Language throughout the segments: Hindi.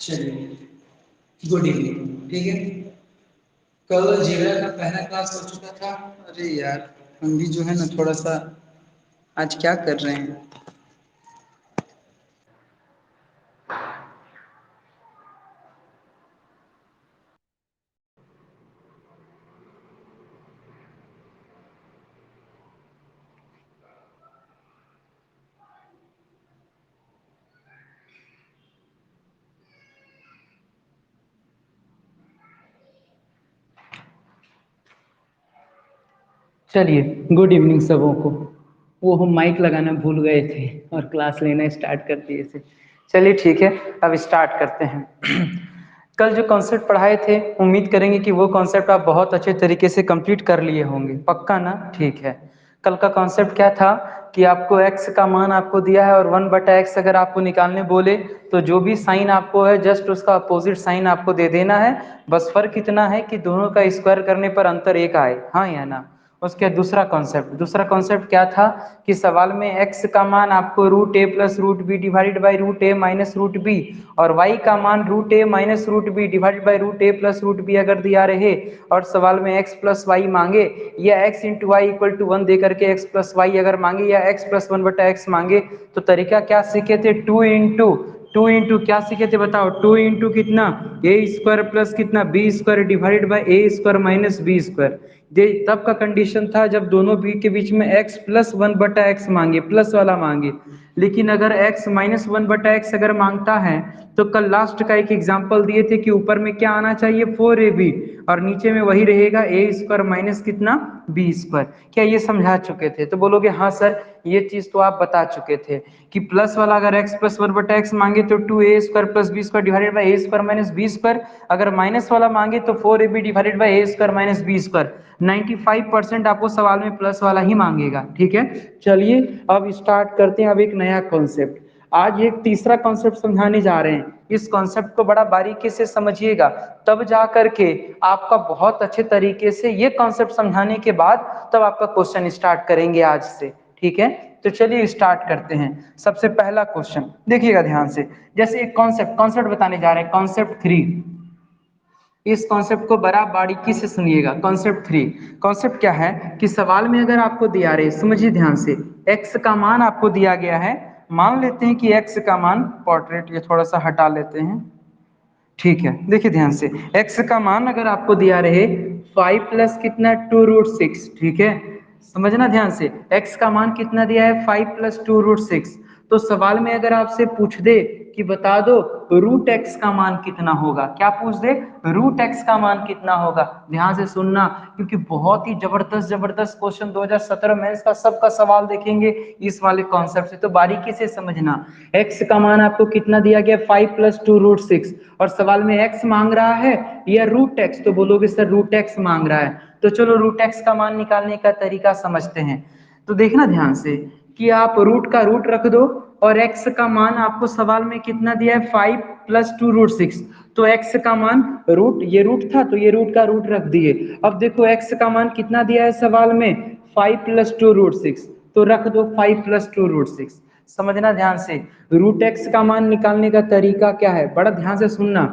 चलिए गुड इवनिंग। ठीक है, कल जीरा का पहला क्लास हो चुका था। अरे यार, हम भी जो है ना थोड़ा सा आज क्या कर रहे हैं। चलिए गुड इवनिंग सबों को। वो हम माइक लगाना भूल गए थे और क्लास लेना स्टार्ट कर दिए थे। चलिए ठीक है, अब स्टार्ट करते हैं। कल जो कॉन्सेप्ट पढ़ाए थे, उम्मीद करेंगे कि वो कॉन्सेप्ट आप बहुत अच्छे तरीके से कंप्लीट कर लिए होंगे। पक्का ना? ठीक है। कल का कॉन्सेप्ट क्या था कि आपको x का मान आपको दिया है और 1/x अगर आपको निकालने बोले तो जो भी साइन आपको है जस्ट उसका अपोजिट साइन आपको दे देना है। बस फर्क इतना है कि दोनों का स्क्वायर करने पर अंतर एक आए, हाँ या ना। उसके दूसरा कॉन्सेप्ट क्या था कि सवाल में x का मान आपको √a + √b divided by √a minus √b और y का मान √a minus √b divided by √a + √b अगर दिया रहे और सवाल में x + y मांगे या x × y = 1 दे करके x + y अगर मांगे या x + 1/x मांगे तो तरीका क्या सीखे थे? 2 इंटू क्या सीखे थे बताओ? 2 इंटू कितना? a² प्लस कितना b² divided by a² minus b²। तब का कंडीशन था जब दोनों बी के बीच में x + 1/x मांगे, प्लस वाला मांगे। लेकिन अगर x - 1/x अगर मांगता है तो कल लास्ट का एक एग्जांपल दिए थे कि ऊपर में क्या आना चाहिए? 4ab और नीचे में वही रहेगा a² माइनस कितना b²। क्या ये समझा चुके थे? तो बोलोगे हाँ सर, ये चीज तो आप बता चुके थे कि प्लस वाला अगर x + 1/x मांगे तो 2a² + b² divided by a² minus b²। अगर माइनस वाला मांगे तो 4ab divided by a² minus b²। 95% आपको सवाल में प्लस वाला ही मांगेगा। ठीक है, चलिए अब स्टार्ट करते हैं। अब एक नया कॉन्सेप्ट, आज एक तीसरा कॉन्सेप्ट समझाने जा रहे हैं। इस कॉन्सेप्ट को बड़ा बारीकी से समझिएगा, तब जा करके आपका बहुत अच्छे तरीके से ये कॉन्सेप्ट समझाने के बाद तब आपका क्वेश्चन स्टार्ट करेंगे आज से। ठीक है, तो चलिए स्टार्ट करते हैं। सबसे पहला क्वेश्चन देखिएगा ध्यान से। जैसे एक कॉन्सेप्ट बताने जा रहे हैं, कॉन्सेप्ट 3। इस कॉन्सेप्ट को बड़ा बारीकी से सुनिएगा। कॉन्सेप्ट 3, कॉन्सेप्ट क्या है कि सवाल में अगर आपको दिया रहे, समझिए ध्यान से, x का मान आपको दिया गया है। मान लेते हैं कि x का मान, पोर्ट्रेट ये थोड़ा सा हटा लेते हैं। ठीक है, देखिए ध्यान से, x का मान अगर आपको दिया रहे 5 + कितना 2√6। ठीक है, समझना ध्यान से, x का मान कितना दिया है? 5 + 2√6। तो सवाल में अगर आपसे पूछ दे कि बता दो √x का मान कितना होगा, क्या पूछ दे? √x का मान कितना होगा। ध्यान से सुनना, क्योंकि बहुत ही जबरदस्त क्वेश्चन 2017 मेंस का सबका सवाल देखेंगे इस वाले कॉन्सेप्ट से, तो बारीकी से समझना। x का मान आपको कितना दिया गया? 5 + 2√6 और सवाल में x मांग रहा है या √x, तो बोलोगे सर √x मांग रहा है। तो चलो √x का मान निकालने का तरीका समझते हैं। तो देखना ध्यान से कि आप रूट का रूट रख दो और x का मान आपको सवाल में कितना दिया है? 5 + 2√6। तो x का मान रूट, ये रूट था तो ये रूट का रूट रख दिए। अब देखो x का मान कितना दिया है सवाल में? 5 + 2√6, तो रख दो 5 + 2√6। समझना ध्यान से, √x का मान निकालने का तरीका क्या है, बड़ा ध्यान से सुनना।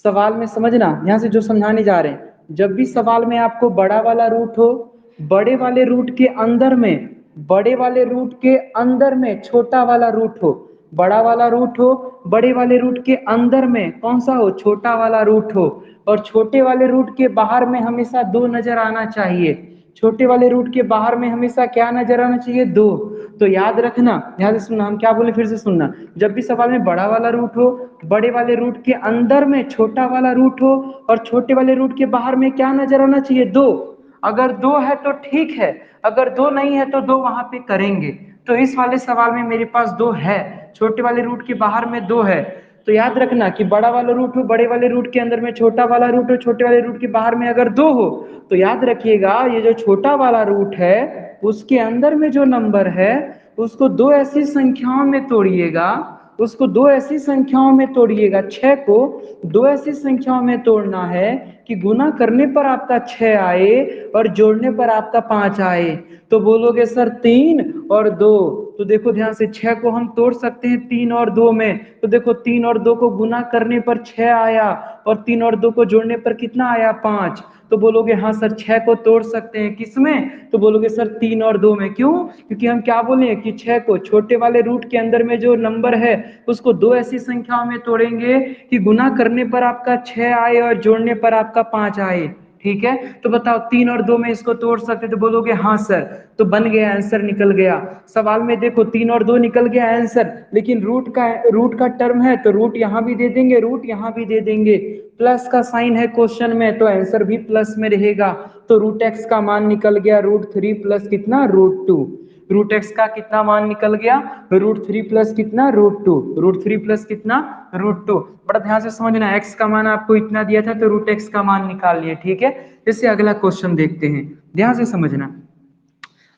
सवाल में समझना ध्यान से जो समझाने जा रहे हैं, जब भी सवाल में आपको बड़ा वाला रूट हो, बड़े वाले रूट के अंदर में, बड़े वाले रूट के अंदर में छोटा वाला रूट हो, बड़ा वाला रूट हो, बड़े वाले रूट के अंदर में कौन सा हो? छोटा वाला रूट हो, और छोटे वाले रूट के बाहर में हमेशा 2 नजर आना चाहिए। छोटे वाले रूट के बाहर में हमेशा क्या नजर आना चाहिए? 2। तो याद रखना, ध्यान से सुनना, हम क्या बोले फिर से सुनना। जब भी सवाल में बड़ा वाला रूट हो, बड़े वाले रूट के अंदर में छोटा वाला रूट हो और छोटे वाले रूट के बाहर में क्या नजर आना चाहिए? 2। अगर 2 है तो ठीक है, अगर 2 नहीं है तो 2 वहां पे करेंगे। तो इस वाले सवाल में मेरे पास 2 है, छोटे वाले रूट के बाहर में 2 है। तो याद रखना कि बड़ा वाला रूट हो, बड़े वाले रूट के अंदर में छोटा वाला रूट हो, छोटे वाले रूट के बाहर में अगर 2 हो, तो याद रखिएगा ये जो छोटा वाला रूट है उसके अंदर में जो नंबर है उसको 2 ऐसी संख्याओं में तोड़िएगा, उसको 2 ऐसी संख्याओं में तोड़िएगा, 6 को 2 ऐसी संख्याओं में तोड़ना है कि गुना करने पर आपका 6 आए और जोड़ने पर आपका 5 आए। तो बोलोगे सर 3 और 2, तो देखो ध्यान से 6 को हम तोड़ सकते हैं 3 और 2 में। तो देखो 3 और 2 को गुना करने पर 6 आया और 3 और 2 को जोड़ने पर कितना आया 5। तो बोलोगे हाँ सर 6 को तोड़ सकते हैं किसमें, तो बोलोगे सर 3 और 2 में। क्यों, क्योंकि हम क्या बोले कि 6 को छोटे वाले रूट के अंदर में जो नंबर है उसको दो ऐसी संख्याओं में तोड़ेंगे कि गुना करने पर आपका 6 आए और जोड़ने पर आपका 5 आए। ठीक है, तो बताओ 3 और 2 में इसको तोड़ सकते, तो बोलोगे हाँ सर। तो बन गया, आंसर निकल गया। सवाल में देखो 3 और 2 निकल गया आंसर, लेकिन रूट का टर्म है तो रूट यहां भी दे देंगे, रूट यहां भी दे देंगे। प्लस का साइन है क्वेश्चन में तो आंसर भी प्लस में रहेगा। तो रूट एक्स का मान निकल गया √3 प्लस कितना √2। रूट एक्स का कितना मान निकल गया √3 प्लस कितना √2। √3 प्लस कितना √2। बड़ा ध्यान से समझना, एक्स का मान आपको इतना दिया था तो रूट एक्स का मान निकाल लिए। ठीक है, इससे अगला क्वेश्चन देखते हैं, ध्यान से समझना।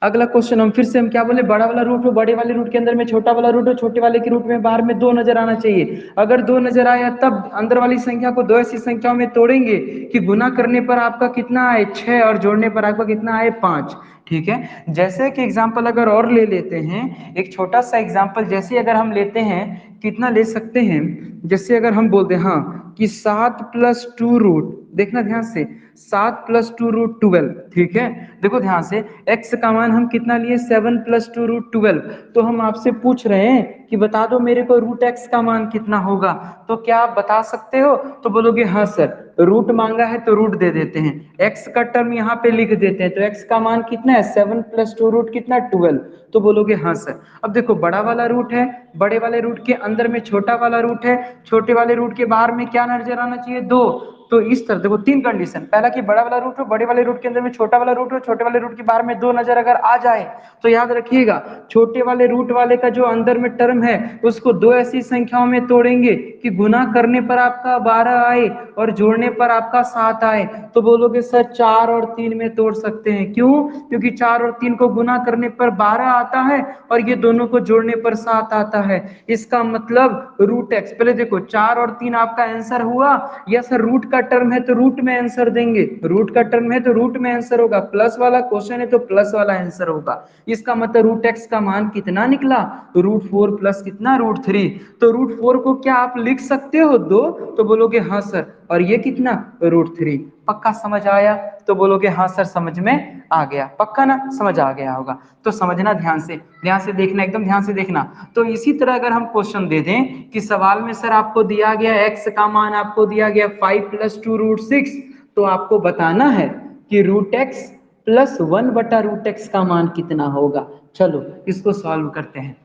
अगला क्वेश्चन हम क्या बोले, बड़ा वाला रूट हो, बड़े वाले रूट के अंदर में छोटा वाला रूट हो, छोटे वाले के रूट में बाहर में 2 नजर आना चाहिए। अगर 2 नजर आया तब अंदर वाली संख्या को दो ऐसी संख्याओं में तोड़ेंगे कि गुना करने पर आपका कितना आए 6 और जोड़ने पर आपका कितना आए 5। ठीक है, जैसे कि एग्जाम्पल अगर और ले लेते हैं, एक छोटा सा एग्जाम्पल जैसे अगर हम लेते हैं, कितना ले सकते हैं, जैसे अगर हम बोलते हैं हाँ कि 7 + 2 रूट, देखना ध्यान से, 7 + 2 √12। ठीक है, देखो ध्यान से, x का मान हम कितना लिए 7 + 2 √12। तो हम आपसे पूछ रहे हैं कि बता दो मेरे को रूट x का मान कितना होगा। तो क्या आप बता सकते हो, तो बोलोगे हाँ सर। रूट मांगा है तो रूट दे देते हैं, x का टर्म यहाँ पे लिख देते हैं। तो x का मान कितना है 7 + 2 रूट कितना 12। तो बोलोगे हाँ सर। अब देखो बड़ा वाला रूट है, बड़े वाले रूट के अंदर में छोटा वाला रूट है, छोटे वाले रूट के बाहर में क्या नजर आना चाहिए 2। तो इस तरह देखो 3 कंडीशन, पहला कि बड़ा वाला रूट हो, बड़े वाले रूट के अंदर में छोटा वाला रूट हो, छोटे वाले रूट के बाहर में 2 नजर अगर आ जाए तो याद रखिएगा छोटे वाले रूट वाले का जो अंदर में टर्म है उसको दो ऐसी संख्याओं में तोड़ेंगे कि गुना करने पर आपका 12 आए और जोड़ने पर आपका 7 आए। तो बोलोगे सर 4 और 3 में तोड़ सकते हैं। क्यों, क्योंकि 4 और 3 को गुना करने पर 12 आता है और ये दोनों को जोड़ने पर 7 आता है। इसका मतलब रूट एक्स, पहले देखो 4 और 3 आपका आंसर हुआ, या सर रूट का टर्म है तो रूट में आंसर देंगे, रूट का टर्म है तो रूट में आंसर होगा, प्लस वाला क्वेश्चन है तो प्लस वाला आंसर होगा। इसका मतलब रूट एक्स का मान कितना निकला √4 प्लस कितना √3। तो √4 को क्या आप लिख सकते हो 2, तो बोलोगे हाँ सर, और ये कितना √3। पक्का समझ आया, तो बोलोगे हाँ सर समझ में आ गया, पक्का ना समझ आ गया होगा। तो समझना ध्यान से, ध्यान से देखना, एकदम ध्यान से देखना। तो इसी तरह अगर हम क्वेश्चन दे दें कि सवाल में सर आपको दिया गया x का मान आपको दिया गया 5 + 2 √6, तो आपको बताना है कि √x + 1/√x का मान कितना होगा। चलो इसको सॉल्व करते हैं।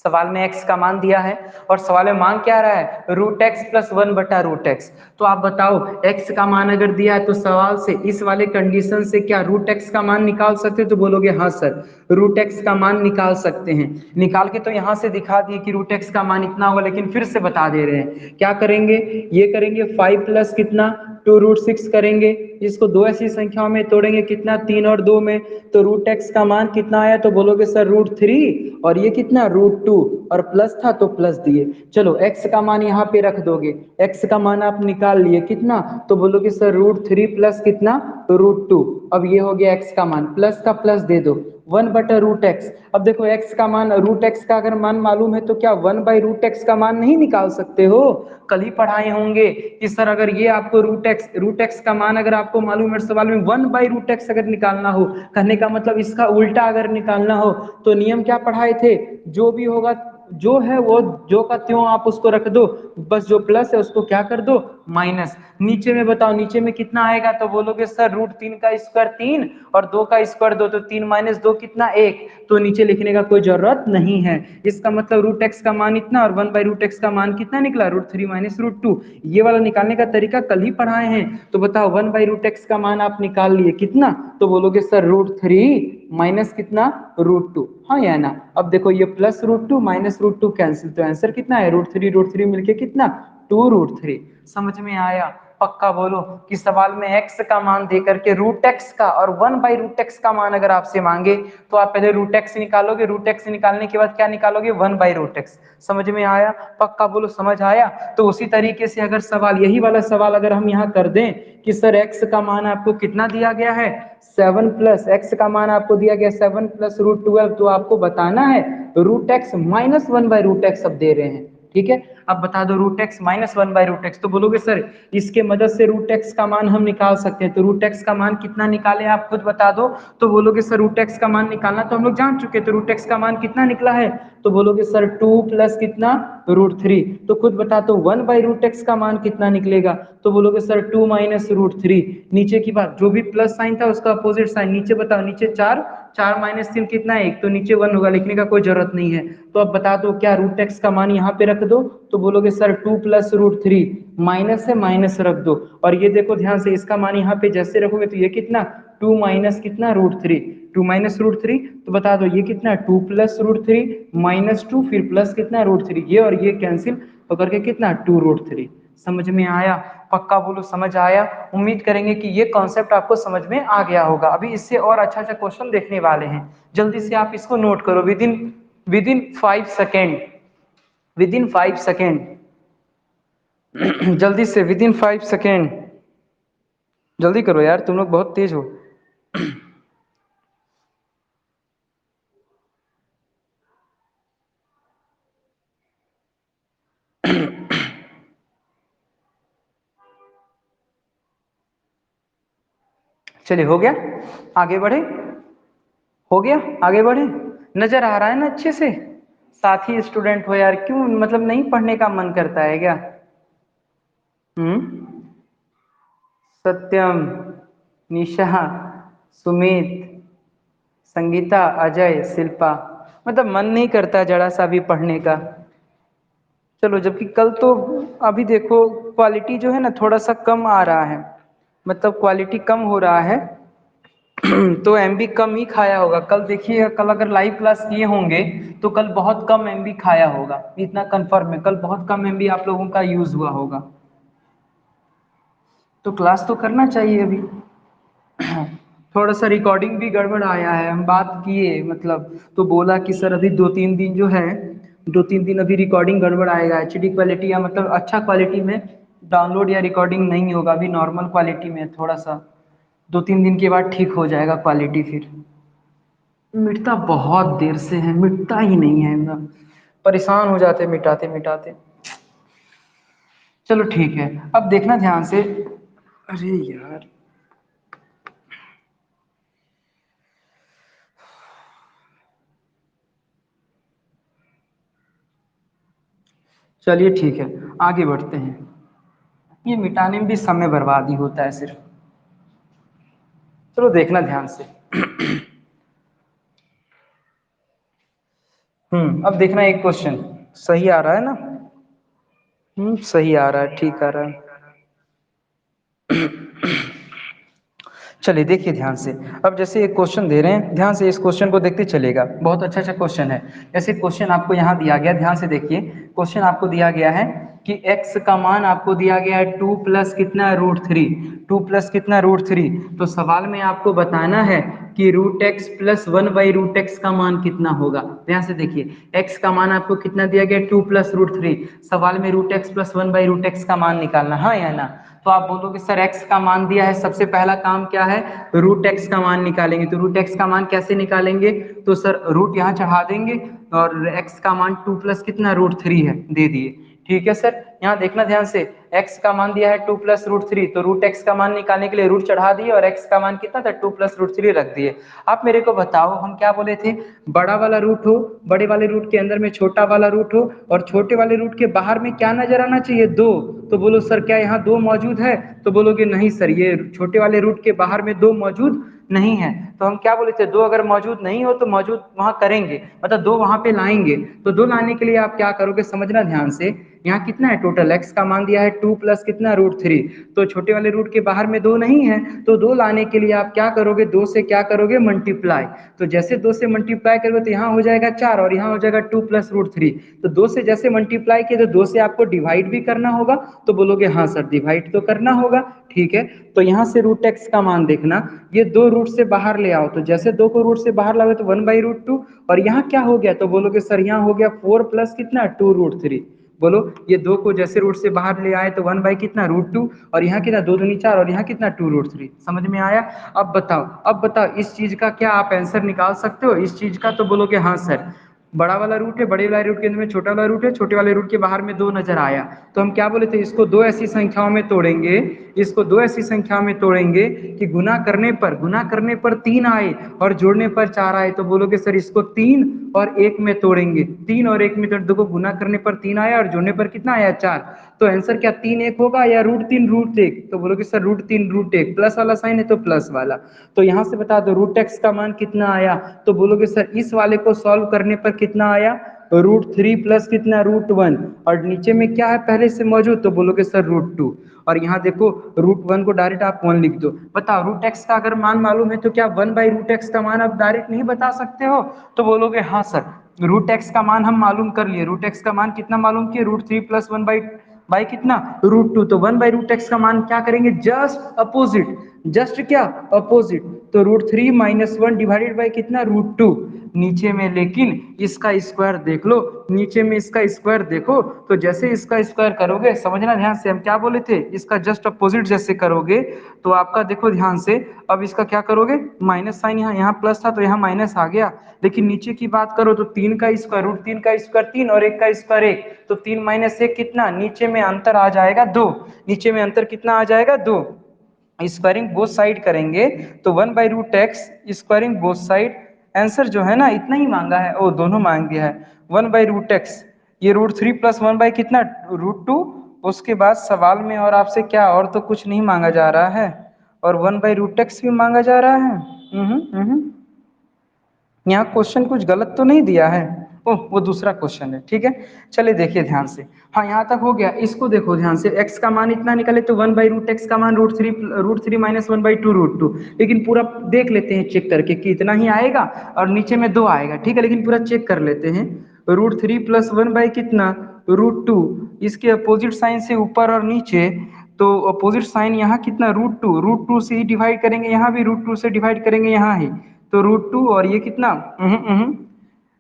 सवाल में x का मान दिया है और सवाल में मान क्या आ रहा है √x + 1/√x। तो आप बताओ x का मान अगर दिया है तो सवाल से इस वाले कंडीशन से क्या √x का मान निकाल सकते हो, तो बोलोगे हाँ सर √x का मान निकाल सकते हैं। निकाल के तो यहाँ से दिखा दिए कि √x का मान इतना होगा, लेकिन फिर से बता दे रहे हैं क्या करेंगे, ये करेंगे 5 प्लस कितना 2 √6 करेंगे, इसको दो ऐसी संख्याओं में तोड़ेंगे कितना 3 और 2 में, तो √x का मान कितना आया, तो बोलोगे सर √3 और ये कितना √2 और प्लस था तो प्लस दिए। चलो x का मान यहाँ पे रख दोगे, x का मान आप निकाल लिए कितना, तो बोलोगे सर √3 प्लस कितना √2। अब ये हो गया x का मान, प्लस का प्लस दे दो 1/√x। अब देखो x का मान √x का अगर मान मालूम है तो क्या 1/√x का मान नहीं निकाल सकते हो। कल ही पढ़ाए होंगे कि सर अगर ये आपको √x का मान अगर आपको मालूम है सवाल में 1/√x अगर निकालना हो, कहने का मतलब इसका उल्टा अगर निकालना हो तो नियम क्या पढ़ाए थे, जो भी होगा जो है वो जो का त्यों आप उसको रख दो, बस जो प्लस है उसको क्या कर दो माइनस। नीचे में बताओ नीचे में कितना आएगा, तो बोलोगे सर √3 का स्क्वायर 3 और 2 का स्क्वायर 2, तो 3 - 2 कितना 1, तो नीचे लिखने का कोई जरूरत नहीं है। इसका मतलब √x का मान इतना और 1/√x का मान कितना निकला √3 - √2। ये वाला निकालने का तरीका कल ही पढ़ाए हैं। तो बताओ 1/√x का मान आप निकाल लिए कितना, तो बोलोगे सर √3 माइनस कितना √2, हाँ या ना। अब देखो ये प्लस √2 माइनस √2 कैंसिल, तो आंसर कितना है √3 मिलके कितना 2 √3। समझ में आया, पक्का बोलो कि सवाल में x का मान दे करके रूट एक्स का और 1/√x का मान अगर आपसे मांगे तो आप पहले रूट एक्स निकालोगे, रूट एक्स निकालने के बाद क्या निकालोगे 1/√x। समझ में आया? पक्का बोलो समझ आया? तो उसी तरीके से अगर सवाल यही वाला सवाल अगर हम यहाँ कर दें कि सर x का मान आपको कितना दिया गया है 7 प्लस x का मान आपको दिया गया 7 प्लस √12, तो आपको बताना है रूट एक्स माइनस 1/√x अब दे रहे हैं। ठीक है, अब बता दो रूट एक्स माइनस 1/√x, तो बोलोगे सर इसके मदद से रूट एक्स का मान हम निकाल सकते हैं, तो रूट एक्स का मान कितना निकाले आप खुद बता दो। तो बोलोगे सर रूट एक्स का मान निकालना तो हम लोग जान चुके, तो रूट एक्स का मान कितना निकला है, तो बोलोगे सर 2 प्लस कितना √3, तो खुद बता दो 1/√x का मान कितना निकलेगा, तो बोलोगे सर 2 माइनस √3, नीचे की बात जो भी प्लस साइन था उसका अपोजिट साइन, नीचे बताओ, नीचे 4, 4 माइनस 3 कितना है 1, तो नीचे 1 होगा, लिखने का कोई जरूरत नहीं है। तो अब बता दो क्या रूट एक्स का मान यहाँ पे रख दो, तो बोलोगे सर 2 प्लस √3, माइनस है माइनस रख दो, और ये देखो ध्यान से इसका मान यहाँ पे जैसे रखोगे तो ये कितना 2 माइनस कितना √3, 2 माइनस √3, तो बता दो ये कितना 2 प्लस √3 माइनस 2 फिर प्लस कितना √3, ये और ये कैंसिल होकर के कितना 2√3। समझ में आया? पक्का बोलो समझ आया? उम्मीद करेंगे कि ये कॉन्सेप्ट आपको समझ में आ गया होगा। अभी इससे और अच्छा अच्छा क्वेश्चन देखने वाले हैं, जल्दी से आप इसको नोट करो with in 5 second, with in 5 second जल्दी से विद इन 5 सेकेंड, जल्दी करो यार, तुम लोग बहुत तेज हो। चलिए हो गया, आगे बढ़े, हो गया, आगे बढ़े, नजर आ रहा है ना अच्छे से? साथी स्टूडेंट हो यार, क्यों मतलब नहीं पढ़ने का मन करता है क्या? सत्यम, निशा, सुमित, संगीता, अजय, शिल्पा, मतलब मन नहीं करता जरा सा भी पढ़ने का। चलो, जबकि कल तो अभी देखो क्वालिटी जो है ना थोड़ा सा कम आ रहा है, मतलब क्वालिटी कम हो रहा है तो एमबी कम ही खाया होगा कल। देखिए कल अगर लाइव क्लास किए होंगे तो कल बहुत कम एमबी खाया होगा, इतना कंफर्म है, कल बहुत कम एमबी आप लोगों का यूज हुआ होगा। तो क्लास तो करना चाहिए अभी। थोड़ा सा रिकॉर्डिंग भी गड़बड़ आया है, हम बात किए मतलब, तो बोला कि सर अभी 2-3 दिन जो है, 2-3 दिन अभी रिकॉर्डिंग गड़बड़ आएगा, एचडी क्वालिटी या मतलब अच्छा क्वालिटी में डाउनलोड या रिकॉर्डिंग नहीं होगा, अभी नॉर्मल क्वालिटी में थोड़ा सा, 2-3 दिन के बाद ठीक हो जाएगा क्वालिटी। फिर मिटता बहुत देर से है, मिटता ही नहीं है एकदम, परेशान हो जाते मिटाते मिटाते। चलो ठीक है, अब देखना ध्यान से। अरे यार, चलिए ठीक है, आगे बढ़ते हैं। ये मिटाने में भी समय बर्बाद ही होता है सिर्फ। चलो देखना ध्यान से। अब देखना एक क्वेश्चन सही आ रहा है ना? सही आ रहा है, ठीक आ रहा है। चलिए देखिए ध्यान से, अब जैसे एक क्वेश्चन दे रहे हैं, ध्यान से इस क्वेश्चन को देखते चलेगा, बहुत अच्छा अच्छा क्वेश्चन है। जैसे क्वेश्चन आपको यहाँ दिया गया, ध्यान से देखिए, क्वेश्चन आपको दिया गया है कि x का मान आपको दिया गया है 2 प्लस कितना √3, 2 प्लस कितना √3, तो सवाल में आपको बताना है कि रूट एक्स प्लस 1/√x का मान कितना होगा। ध्यान से देखिए, x का मान आपको कितना दिया गया 2 प्लस √3, सवाल में रूट एक्स प्लस 1/√x का मान निकालना, हाँ या ना? तो आप बोलोगे सर x का मान दिया है, सबसे पहला काम क्या है, रूट एक्स का मान निकालेंगे। तो रूट एक्स का मान कैसे निकालेंगे, तो सर रूट यहाँ चढ़ा देंगे और x का मान 2 प्लस कितना √3 है, दे दिए। ठीक है सर, यहाँ देखना ध्यान से, x का मान दिया है 2 प्लस √3, तो रूट एक्स का मान निकालने के लिए रूट चढ़ा दिए और x का मान कितना था 2 प्लस √3 रख दिए। आप मेरे को बताओ, हम क्या बोले थे, बड़ा वाला रूट हो, बड़े वाले रूट के अंदर में छोटा वाला रूट हो, और छोटे वाले रूट के बाहर में क्या नजर आना चाहिए, 2। तो बोलो सर क्या यहाँ 2 मौजूद है, तो बोलोगे नहीं सर, ये छोटे वाले रूट के बाहर में 2 मौजूद नहीं है। तो हम क्या बोले थे, 2 अगर मौजूद नहीं हो तो मौजूद वहां करेंगे, मतलब 2 वहां पे लाएंगे। तो 2 लाने के लिए आप क्या करोगे, समझना ध्यान से, यहाँ कितना है टोटल x का मान दिया है 2 प्लस कितना √3। तो छोटे वाले रूट के बाहर में 2 नहीं है, तो 2 लाने के लिए आप क्या करोगे, 2 से क्या करोगे मल्टीप्लाई। तो जैसे 2 से मल्टीप्लाई करोगे तो यहाँ हो जाएगा 4 और यहाँ हो जाएगा 2 प्लस √3। तो 2 से जैसे मल्टीप्लाई किए तो 2 से आपको डिवाइड भी करना होगा। तो बोलोगे हाँ सर डिवाइड तो करना होगा, ठीक है। तो यहाँ से √x का मान देखना, ये 2 रूट से बाहर ले आओ, तो जैसे 2 को रूट से बाहर लाओगे तो 1/√2। और यहाँ क्या हो गया, तो बोलोगे सर यहाँ हो गया 4 प्लस कितना 2√3। बोलो ये 2 को जैसे रूट से बाहर ले आए तो 1 बाई कितना √2 और यहाँ कितना 2 दूनी 4 और यहाँ कितना 2√3। समझ में आया। अब बताओ इस चीज का क्या आप आंसर निकाल सकते हो इस चीज का। तो बोलोगे हाँ सर, बड़ा वाला रूट है, बड़े वाले रूट के अंदर में छोटा वाला रूट है, छोटे वाले रूट के बाहर में 2 नजर आया। तो हम क्या बोले थे, इसको 2 ऐसी संख्याओं में तोड़ेंगे, इसको 2 ऐसी संख्याओं में तोड़ेंगे कि गुना करने पर 3 आए और जोड़ने पर 4 आए। तो बोलोगे सर इसको 3 और 1 में तोड़ेंगे, 3 और 1 में तोड़, देखो गुना करने पर 3 आया और जोड़ने पर कितना आया 4। तो आंसर क्या 3 1 होगा या √3 √1। तो बोलोगे सर √3 √1, प्लस वाला साइन है तो प्लस वाला। तो यहाँ से बता दो √x का मान कितना आया। तो बोलोगे सर इस वाले को सॉल्व करने पर कितना आया, √3 प्लस कितना √1 और नीचे में क्या है पहले से मौजूद। तो बोलोगे सर √2 और यहाँ देखो √1 को डायरेक्ट आप 1 लिख दो। बताओ √x का अगर मान मालूम है तो क्या 1/√x का मान आप डायरेक्ट नहीं बता सकते हो। तो बोलोगे हाँ सर, √x का मान हम मालूम कर लिए, √x का मान कितना मालूम किए, √3 प्लस 1 बाई कितना √2। तो 1/√x का मान क्या करेंगे, जस्ट अपोजिट, जस्ट क्या अपोजिट। तो √3 - 1 डिवाइडेड बाई कितना √2 नीचे में, लेकिन इसका स्क्वायर देख लो, नीचे में इसका स्क्वायर देखो। तो जैसे इसका स्क्वायर करोगे, समझना ध्यान से, हम क्या बोले थे, इसका जस्ट अपोजिट जैसे करोगे तो आपका देखो ध्यान से, अब इसका क्या करोगे, माइनस साइन, यहाँ प्लस था तो यहाँ माइनस आ गया। लेकिन नीचे की बात करो तो 3 का स्क्वायर, √3 का स्क्वायर 3 और 1 का स्क्वायर 1, तो 3 - 1 कितना, नीचे में अंतर आ जाएगा 2, नीचे में अंतर कितना आ जाएगा 2। स्क्वायरिंग बोथ साइड करेंगे तो 1/√x squaring both side, answer जो है ना इतना ही मांगा है, ओ दोनों मांग दिया है 1/√x, ये √3 प्लस 1 बाई कितना √2। उसके बाद सवाल में और आपसे क्या और तो कुछ नहीं मांगा जा रहा है, और 1/√x भी मांगा जा रहा है। यहाँ क्वेश्चन कुछ गलत तो नहीं दिया है, ओह वो दूसरा क्वेश्चन है, ठीक है। चलिए देखिए ध्यान से, हाँ यहाँ तक हो गया। इसको देखो ध्यान से, x का मान इतना निकाले तो 1/√x का मान √3 - 1/2 √2। लेकिन पूरा देख लेते हैं चेक करके कि इतना ही आएगा और नीचे में 2 आएगा, ठीक है। लेकिन पूरा चेक कर लेते हैं, √3 प्लस 1 बाई कितना √2, इसके अपोजिट साइन से ऊपर और नीचे, तो अपोजिट साइन यहाँ कितना √2 से ही डिवाइड करेंगे, यहाँ भी √2 से डिवाइड करेंगे यहाँ ही, तो √2 और ये कितना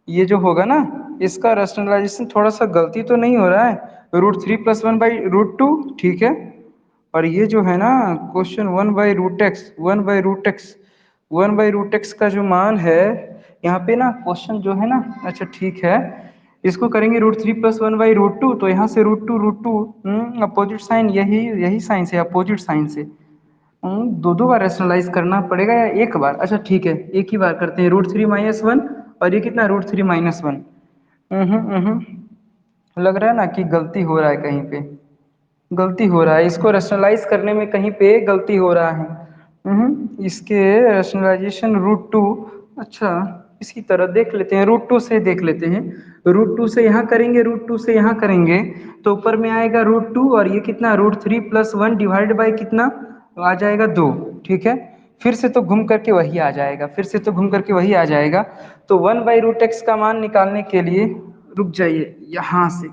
ये जो होगा ना, इसका रेशनलाइजेशन थोड़ा सा गलती तो नहीं हो रहा है, √3 प्लस 1/√2, ठीक है। और ये जो है ना क्वेश्चन 1/√x का जो मान है यहाँ पे ना, क्वेश्चन जो है ना, अच्छा ठीक है, इसको करेंगे √3 प्लस 1/√2, तो यहाँ से √2 अपोजिट साइन, यही यही साइन से, अपोजिट साइन से दो दो बार रेशनलाइज करना पड़ेगा या एक बार, अच्छा ठीक है एक ही बार करते हैं, √3 - 1 और ये कितना √3 - 1। लग रहा है ना कि गलती हो रहा है, कहीं पे गलती हो रहा है, इसको रेशनलाइज करने में कहीं पे गलती हो रहा है। इसके रेशनलाइजेशन √2, अच्छा इसकी तरह देख लेते हैं, √2 से देख लेते हैं, √2 से यहाँ करेंगे, √2 से यहाँ करेंगे तो ऊपर में आएगा √2 और ये कितना √3 प्लस 1 डिवाइड बाई कितना आ जाएगा 2, ठीक है। फिर से तो घूम करके वही आ जाएगा, फिर से तो घूम करके वही आ जाएगा। तो 1/√x का मान निकालने के लिए, रुक जाइए यहाँ से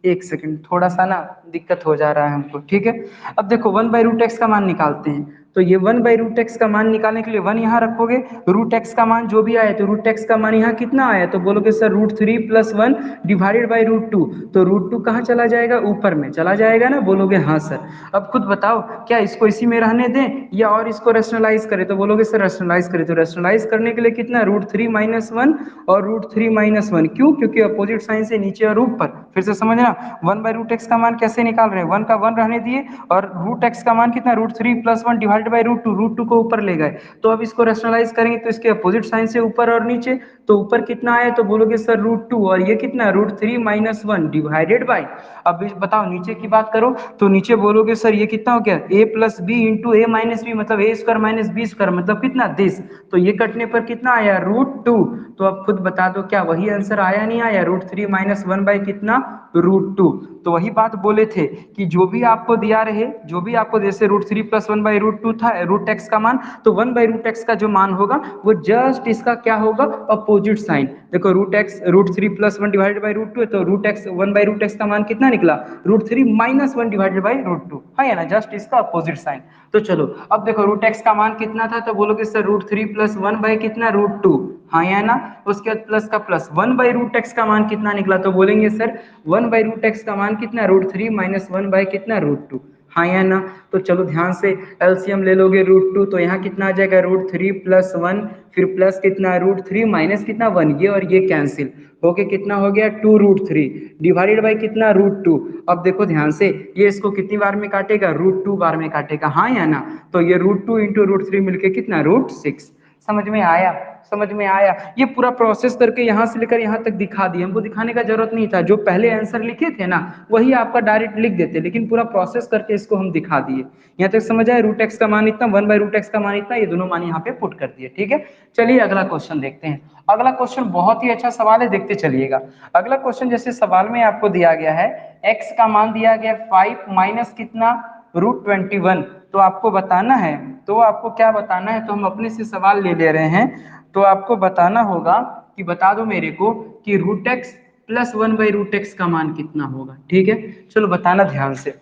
एक सेकंड, थोड़ा सा ना दिक्कत हो जा रहा है हमको, ठीक है। अब देखो 1/√x का मान निकालते हैं, तो ये 1/√x का मान निकालने के लिए 1 यहाँ रखोगे, √x का मान जो भी आए तो √x का मान यहाँ कितना आया, तो बोलोगे सर √3 प्लस 1 डिवाइडेड बाई √2, तो √2 कहाँ चला जाएगा, ऊपर में चला जाएगा ना, बोलोगे हाँ सर। अब खुद बताओ क्या इसको इसी में रहने दें या और इसको रेशनलाइज करें, तो बोलोगे सर रेशनलाइज करें, तो रेशनलाइज करने के लिए कितना √3 - 1 और √3 - 1, क्यों, क्योंकि अपोजिट साइन से नीचे और ऊपर। फिर से समझना, 1/√x का मान कैसे निकाल रहे हैं, 1 का 1 रहने दिए और √x का मान कितना √3 प्लस 1 डिवाइडेड बाई √2 को ऊपर ले गए। तो अब इसको रेशनलाइज करेंगे तो इसके अपोजिट साइन से ऊपर और नीचे, तो ऊपर कितना आया तो बोलोगे सर √2, और ये कितना √3 - 1 डिवाइडेड बाई, अब बताओ नीचे की बात करो तो नीचे बोलोगे सर ये कितना हो गया a plus B into A minus B, मतलब a square minus B square, मतलब कितना दिस, तो ये कटने पर कितना आया √2, तो अब खुद बता दो क्या वही आंसर आया नहीं आया, √3 - 1 बाई कितना √2। तो वही बात बोले थे कि जो भी आपको दिया रहे, जो भी आपको जैसे √3 + 1 बाई √2 था √x का मान, तो 1 बाई √x का जो मान होगा वो जस्ट इसका क्या होगा अपोजिट साइन, देखो √3 + 1 डिवाइडेड बाई √2 है, तो √x 1 बाई √x का मान कितना निकला √3 - 1 डिवाइडेड बाई √2, है या ना, जस्ट इसका अपोजिट साइन। तो चलो अब देखो √x का मान कितना था, तो बोलोगे सर √3 + 1 बाई कितना √2, हाँ या ना, उसके बाद प्लस का प्लस 1 बाई √x का मान कितना निकला, तो बोलेंगे सर 1 बाई √x का मान कितना √3 - 1 बाई कितना √2, हाँ या ना। तो चलो ध्यान से एलसीएम ले लोगे √2, तो यहाँ कितना आ जाएगा √3 + 1, फिर प्लस कितना √3 माइनस कितना 1, ये और ये कैंसिल होके कितना हो गया 2√3 डिवाइडेड बाई कितना √2। अब देखो ध्यान से ये इसको कितनी बार में काटेगा √2 बार में काटेगा, हाँ या ना, तो ये √2 इंटू √3 मिलके कितना √6। समझ में आया, समझ में आया, ये पूरा प्रोसेस करके यहाँ से लेकर यहाँ तक दिखा दिए, हमको दिखाने का जरूरत नहीं था, जो पहले आंसर लिखे थे ना वही आपका डायरेक्ट लिख देते, लेकिन पूरा प्रोसेस करके इसको हम दिखा दिए। यहाँ तक समझ आया, √x का मान इतना 1 बाई √x का मान इतना, ये दोनों मान यहाँ पे पुट कर दिए, ठीक है। चलिए अगला क्वेश्चन देखते हैं। अगला क्वेश्चन बहुत ही अच्छा सवाल है, देखते चलिएगा। अगला क्वेश्चन जैसे सवाल में आपको दिया गया है x का मान दिया गया 5 माइनस कितना √21, तो आपको बताना है, तो आपको क्या बताना है, तो हम अपने से सवाल ले रहे हैं, तो आपको बताना होगा कि बता दो मेरे को कि √x + 1 बाई √x का मान कितना होगा, ठीक है। चलो बताना ध्यान से,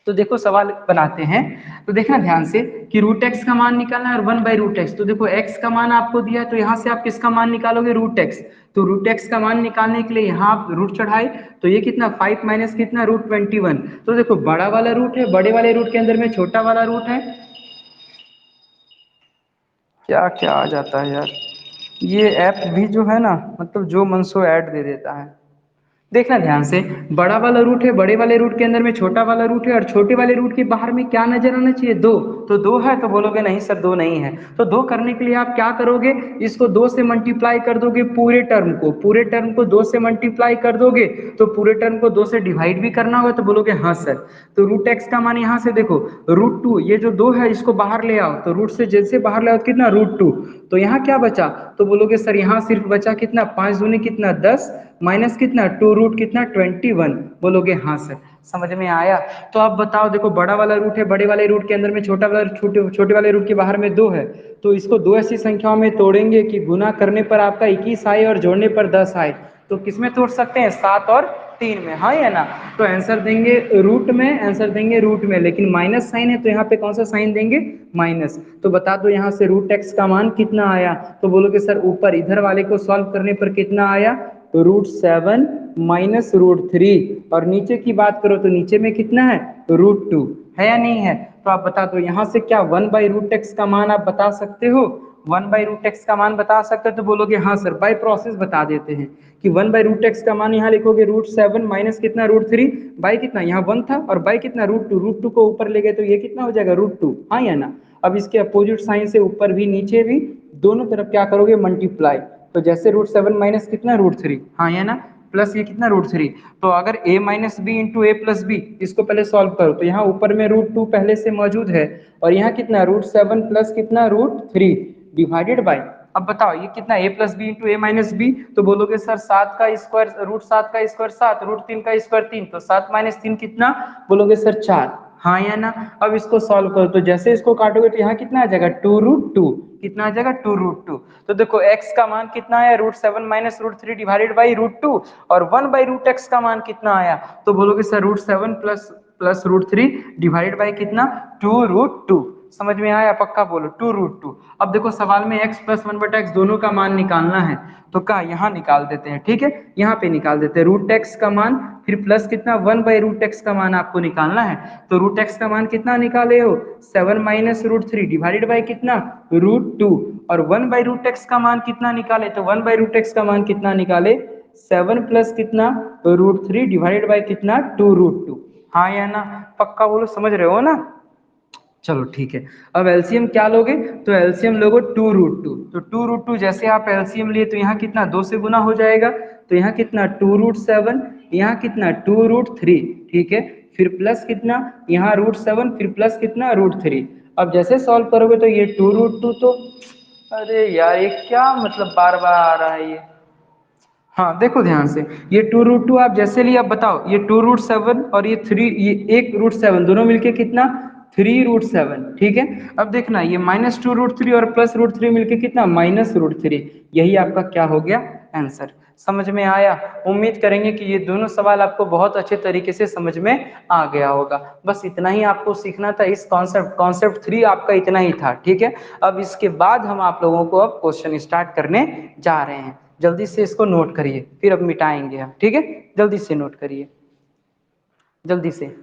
तो देखो सवाल बनाते हैं, तो देखना ध्यान से कि √x का मान निकालना है और 1 बाई √x, तो देखो x का मान आपको दिया है तो यहाँ से आप किसका मान निकालोगे √x, तो √x का मान निकालने के लिए यहाँ आप रूट चढ़ाए, तो ये कितना 5 माइनस कितना √21, तो देखो बड़ा वाला रूट है, बड़े वाले रूट के अंदर में छोटा वाला रूट है, क्या क्या आ जाता है यार, ये ऐप भी जो है ना मतलब जो मन सो ऐड दे देता है। देखना ध्यान से, बड़ा वाला रूट है, बड़े वाले रूट के अंदर में छोटा वाला रूट है, और छोटे वाले रूट के बाहर में क्या नजर आना चाहिए 2, तो 2 है, तो बोलोगे नहीं सर 2 नहीं है, तो 2 करने के लिए आप क्या करोगे, इसको 2 से मल्टीप्लाई कर दोगे, पूरे टर्म को, पूरे टर्म को 2 से मल्टीप्लाई कर दोगे, तो पूरे टर्म को 2 से डिवाइड भी करना होगा, तो बोलोगे हाँ सर, तो √x का मान यहाँ से देखो √2, ये जो 2 है इसको बाहर ले आओ, तो रूट से जैसे बाहर ले आओ कितना √2, तो यहाँ क्या बचा, तो बोलोगे सर यहाँ सिर्फ बचा कितना 5 दूनी कितना 10 माइनस कितना 2 रूट कितना 21, बोलोगे हाँ सर। समझ में आया, तो अब बताओ देखो बड़ा वाला रूट है, बड़े वाले रूट के अंदर में छोटा वाला छोटे वाले रूट के बाहर में 2 है, तो इसको 2 ऐसी संख्याओं में तोड़ेंगे कि गुना करने पर आपका 21 आए और जोड़ने पर 10 आए, तो किसमें तोड़ सकते हैं 7 और 3 में, हाँ या ना, तो आंसर देंगे रूट में, आंसर देंगे रूट में, लेकिन माइनस साइन है तो यहाँ पे कौन सा साइन देंगे माइनस, तो बता दो यहाँ से √x का मान कितना आया, तो बोलोगे सर ऊपर इधर वाले को सॉल्व करने पर कितना आया √7 माइनस √3, और नीचे की बात करो तो नीचे में कितना है √2, है या नहीं है, तो आप बता दो यहाँ से क्या 1 बाई √x का मान आप बता सकते हो, 1 बाई √x का मान बता सकते हो, तो बोलोगे हाँ सर, बाय प्रोसेस बता देते हैं कि 1 बाई √x का मान यहाँ लिखोगे √7 माइनस कितना √3 बाई कितना यहाँ 1 था, और बाई कितना √2 को ऊपर ले गए तो ये कितना हो जाएगा √2, हाँ या ना। अब इसके अपोजिट साइन से ऊपर भी नीचे भी दोनों तरफ क्या करोगे मल्टीप्लाई, तो जैसे √7 माइनस कितना √3, हाँ या ना, प्लस ये कितना √3, तो अगर a minus B into A plus B, इसको पहले सॉल्व करो, तो यहाँ ऊपर में √2 पहले से मौजूद है, और यहाँ कितना √7 प्लस कितना √3 डिवाइडेड बाई, अब बताओ ये कितना a plus B into A minus B, तो बोलोगे सर 7 का स्क्वायर √7 का स्क्वायर 7, √3 का स्क्वायर 3, तो 7 माइनस 3 कितना, बोलोगे सर 4, हाँ या ना। अब इसको सॉल्व करो, तो जैसे इसको काटोगे तो यहाँ कितना आ जाएगा 2√2, कितना आ जाएगा 2√2, तो देखो x का मान कितना आया √7 माइनस √3 डिवाइडेड बाई √2, और 1 बाई √x का मान कितना आया, तो बोलोगे सर √7 प्लस √3 डिवाइडेड बाई कितना 2√2, समझ में आया, पक्का बोलो 2√2। अब देखो सवाल में x प्लस 1/x दोनों का मान निकालना है, तो क्या यहाँ निकाल देते हैं, ठीक है, यहाँ पे निकाल देते हैं √x का मान, फिर प्लस कितना 1 बाई √x का मान आपको निकालना है, तो √x का मान कितना निकाले हो 7 माइनस √3 डिवाइडेड बाई कितना √2, और 1 बाई √x का मान कितना निकाले, तो 1 बाई √x का मान कितना निकाले 7 प्लस कितना √3 डिवाइडेड बाई कितना 2√2, हाँ या ना, पक्का बोलो समझ रहे हो ना। चलो ठीक है, अब एलसीएम क्या लोगे, तो एलसीएम लोगे 2√2, तो 2√2 जैसे आप एलसीएम लिए तो यहाँ कितना 2 से गुना हो जाएगा, तो यहाँ कितना 2√7, यहाँ कितना 2√3, ठीक है, फिर प्लस कितना यहाँ √7, फिर प्लस कितना √3। अब जैसे सॉल्व करोगे तो ये 2√2 तो, अरे यार ये क्या मतलब बार बार आ रहा है ये। हाँ देखो ध्यान से, ये 2√2 आप जैसे लिए, अब बताओ ये 2√7 और ये 3, ये 1√7 दोनों मिलके कितना 3√7, ठीक है। अब देखना ये -2√3 और +√3 मिलके कितना -√3, यही आपका क्या हो गया आंसर। समझ में आया? उम्मीद करेंगे कि ये दोनों सवाल आपको बहुत अच्छे तरीके से समझ में आ गया होगा। बस इतना ही आपको सीखना था, इस कॉन्सेप्ट 3 आपका इतना ही था, ठीक है। अब इसके बाद हम आप लोगों को अब क्वेश्चन स्टार्ट करने जा रहे हैं। जल्दी से इसको नोट करिए, फिर अब मिटाएंगे हम, ठीक है। जल्दी से नोट करिए, जल्दी से।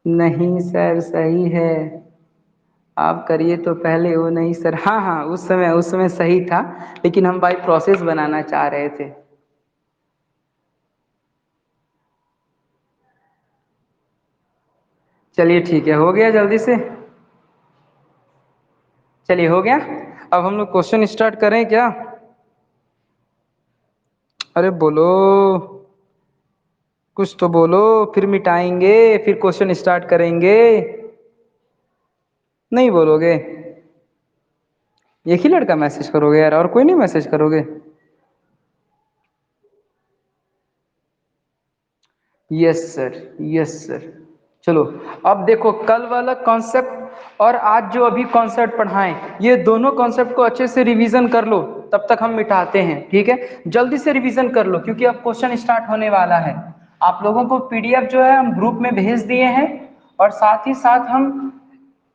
नहीं सर सही है, आप करिए तो पहले। वो नहीं सर, हाँ हाँ उस समय सही था, लेकिन हम बाय प्रोसेस बनाना चाह रहे थे। चलिए ठीक है, हो गया जल्दी से। चलिए हो गया। अब हम लोग क्वेश्चन स्टार्ट करें क्या? अरे बोलो, कुछ तो बोलो, फिर मिटाएंगे, फिर क्वेश्चन स्टार्ट करेंगे। नहीं बोलोगे? एक ही लड़का मैसेज करोगे यार, और कोई नहीं मैसेज करोगे? Yes sir, yes sir. चलो, अब देखो कल वाला कॉन्सेप्ट और आज जो अभी कॉन्सेप्ट पढ़ाएं, ये दोनों कॉन्सेप्ट को अच्छे से रिवीजन कर लो, तब तक हम मिटाते हैं, ठीक है। जल्दी से रिवीजन कर लो क्योंकि अब क्वेश्चन स्टार्ट होने वाला है। आप लोगों को पीडीएफ जो है हम ग्रुप में भेज दिए हैं, और साथ ही साथ हम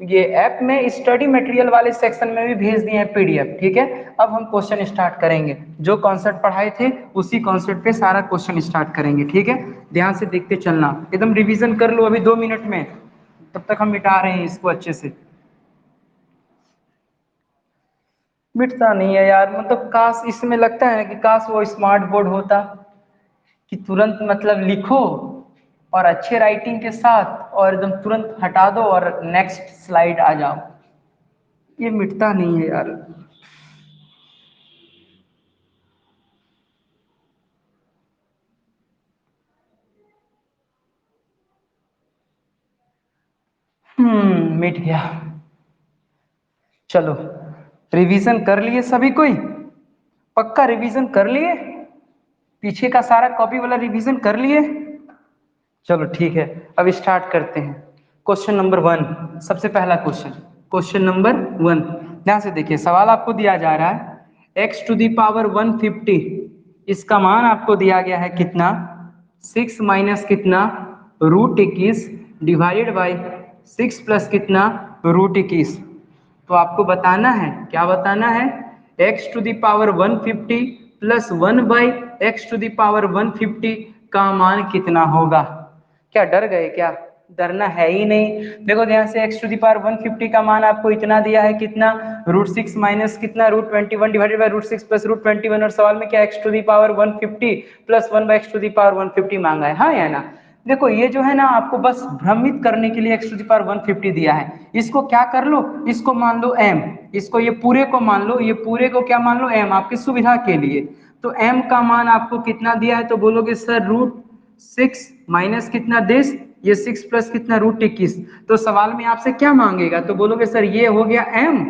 ये ऐप में स्टडी मटेरियल वाले सेक्शन में भी भेज दिए हैं पीडीएफ, ठीक है। अब हम क्वेश्चन स्टार्ट करेंगे, जो कॉन्सेप्ट पढ़ाए थे उसी कॉन्सेप्ट पे सारा क्वेश्चन स्टार्ट करेंगे, ठीक है। ध्यान से देखते चलना, एकदम रिवीजन कर लो अभी 2 मिनट में, तब तक हम मिटा रहे हैं इसको अच्छे से। मिटता नहीं है यार, मतलब काश, इसमें लगता है ना कि काश वो स्मार्ट बोर्ड होता कि तुरंत मतलब लिखो और अच्छे राइटिंग के साथ और एकदम तुरंत हटा दो और नेक्स्ट स्लाइड आ जाओ। ये मिटता नहीं है यार। मिट गया। चलो, रिवीजन कर लिए सभी कोई? पक्का रिवीजन कर लिए? पीछे का सारा कॉपी वाला रिवीजन कर लिए? चलो ठीक है, अब स्टार्ट करते हैं। क्वेश्चन नंबर 1, सबसे पहला क्वेश्चन, क्वेश्चन नंबर 1। ध्यान से देखिए, सवाल आपको दिया जा रहा है x⁻150, इसका मान आपको दिया गया है कितना 6 माइनस कितना √21 डिवाइडेड बाई 6 प्लस कितना √21। तो आपको बताना है, क्या बताना है, x⁻150 प्लस 1/x⁻150 का मान कितना होगा। क्या डर गए क्या? डरना है ही नहीं। देखो ध्यान से, x⁻150 का मान आपको इतना दिया है कितना √6 माइनस कितना √21 डिवाइडेड बाई √6 प्लस √21, और सवाल में क्या x⁻150 प्लस 1/x⁻150 मांगा है, हाँ या ना। देखो ये जो है ना, आपको बस भ्रमित करने के लिए x⁻150 दिया है, इसको क्या कर लो, इसको मान लो m, इसको ये पूरे को मान लो, ये पूरे को क्या मान लो m, आपकी सुविधा के लिए। तो m का मान आपको कितना दिया है, तो बोलोगे सर √6 माइनस कितना देश, ये 6 प्लस कितना √21। तो सवाल में आपसे क्या मांगेगा, तो बोलोगे सर ये हो गया m,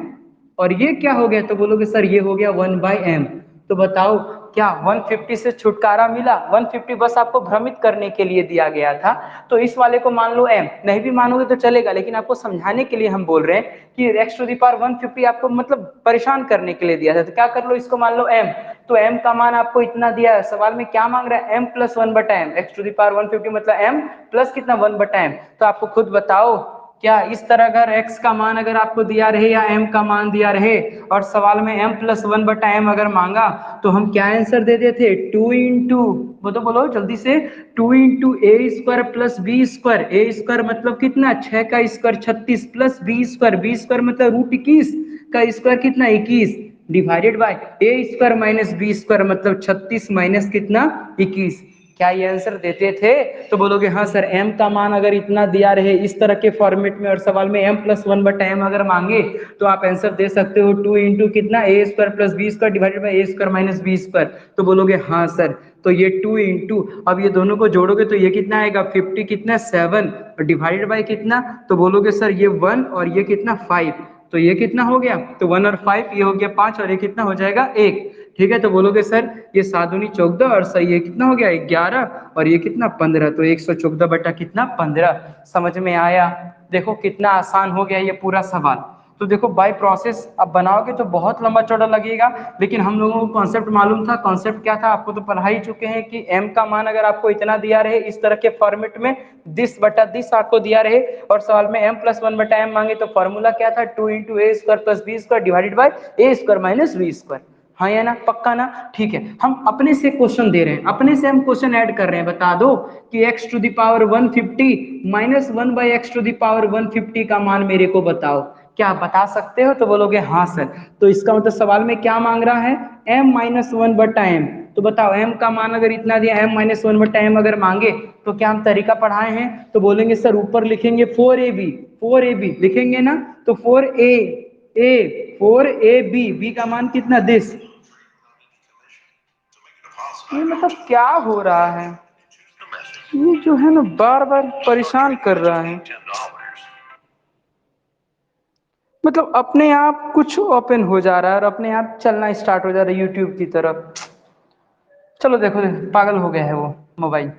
और ये क्या हो गया, तो बोलोगे सर ये हो गया 1/m। तो बताओ क्या 150 से छुटकारा मिला? 150 बस आपको भ्रमित करने के लिए दिया गया था, तो इस वाले को मान लो m, नहीं भी मानोगे तो चलेगा, लेकिन आपको समझाने के लिए हम बोल रहे हैं कि x⁻150 आपको मतलब परेशान करने के लिए दिया था, तो क्या कर लो, इसको मान लो m। तो m का मान आपको इतना दिया है, सवाल में क्या मांग रहा है, m प्लस 1/m, x⁻150 मतलब m प्लस कितना 1/m। तो आपको खुद बताओ, क्या इस तरह अगर x का मान अगर आपको दिया रहे या m का मान दिया रहे और सवाल में m प्लस 1/m अगर मांगा, तो हम क्या आंसर दे देते, 2 इंटू, बोलो बोलो जल्दी से, 2 into a² plus b², a² मतलब कितना 6 का स्क्वायर 36 प्लस b² मतलब √21 का स्क्वायर कितना 21 divided by a² minus b² मतलब 36 माइनस कितना 21। क्या ये आंसर देते थे? तो बोलोगे हाँ सर, m का मान अगर इतना दिया रहे इस तरह के फॉर्मेट में और सवाल में m+1/m अगर मांगे तो आप आंसर दे सकते हो 2 इंटू कितना a² + b² divided by a² - b²। तो बोलोगे हाँ सर, तो ये 2 इंटू, अब ये दोनों को जोड़ोगे तो ये कितना आएगा 50 कितना 7 डिवाइडेड बाई कितना, तो बोलोगे सर ये 1 और ये कितना 5, तो ये कितना हो गया, तो 1 और 5 ये हो गया 5 और ये कितना हो जाएगा 1। ठीक है, तो बोलोगे सर ये 7 दूनी 14 और सर ये कितना हो गया 11 और ये कितना 15, तो 114 बटा कितना 15। समझ में आया? देखो कितना आसान हो गया ये पूरा सवाल। तो देखो बाय प्रोसेस अब बनाओगे तो बहुत लंबा चौड़ा लगेगा, लेकिन हम लोगों को कॉन्सेप्ट मालूम था। कॉन्सेप्ट क्या था आपको तो पढ़ा ही चुके हैं कि m का मान अगर आपको इतना दिया रहे इस तरह के फॉर्मेट में, दिस बटा दिस आपको दिया रहे और सवाल में m+1/m मांगे तो फॉर्मूला क्या था 2 into a² + b² divided by a² - b²। हाँ या ना, पक्का ना? ठीक है, हम अपने से क्वेश्चन दे रहे हैं, अपने से हम क्वेश्चन ऐड कर रहे हैं। बता दो कि x⁻150 -1/x⁻150 का मान मेरे को बताओ। क्या आप बता सकते हो? तो बोलोगे हाँ सर। तो इसका मतलब सवाल में क्या मांग रहा है, m-1/m। तो बताओ m का मान अगर इतना दिया m-1/m अगर मांगे तो क्या हम तरीका पढ़ाए हैं? तो बोलेंगे सर ऊपर लिखेंगे 4ab, 4ab लिखेंगे ना, तो 4ab, b का मान कितना दिस। ये मतलब क्या हो रहा है, ये जो है ना बार बार परेशान कर रहा है, मतलब अपने आप कुछ ओपन हो जा रहा है और अपने आप चलना स्टार्ट हो जा रहा है यूट्यूब की तरफ। चलो देखो, पागल हो गया है वो मोबाइल।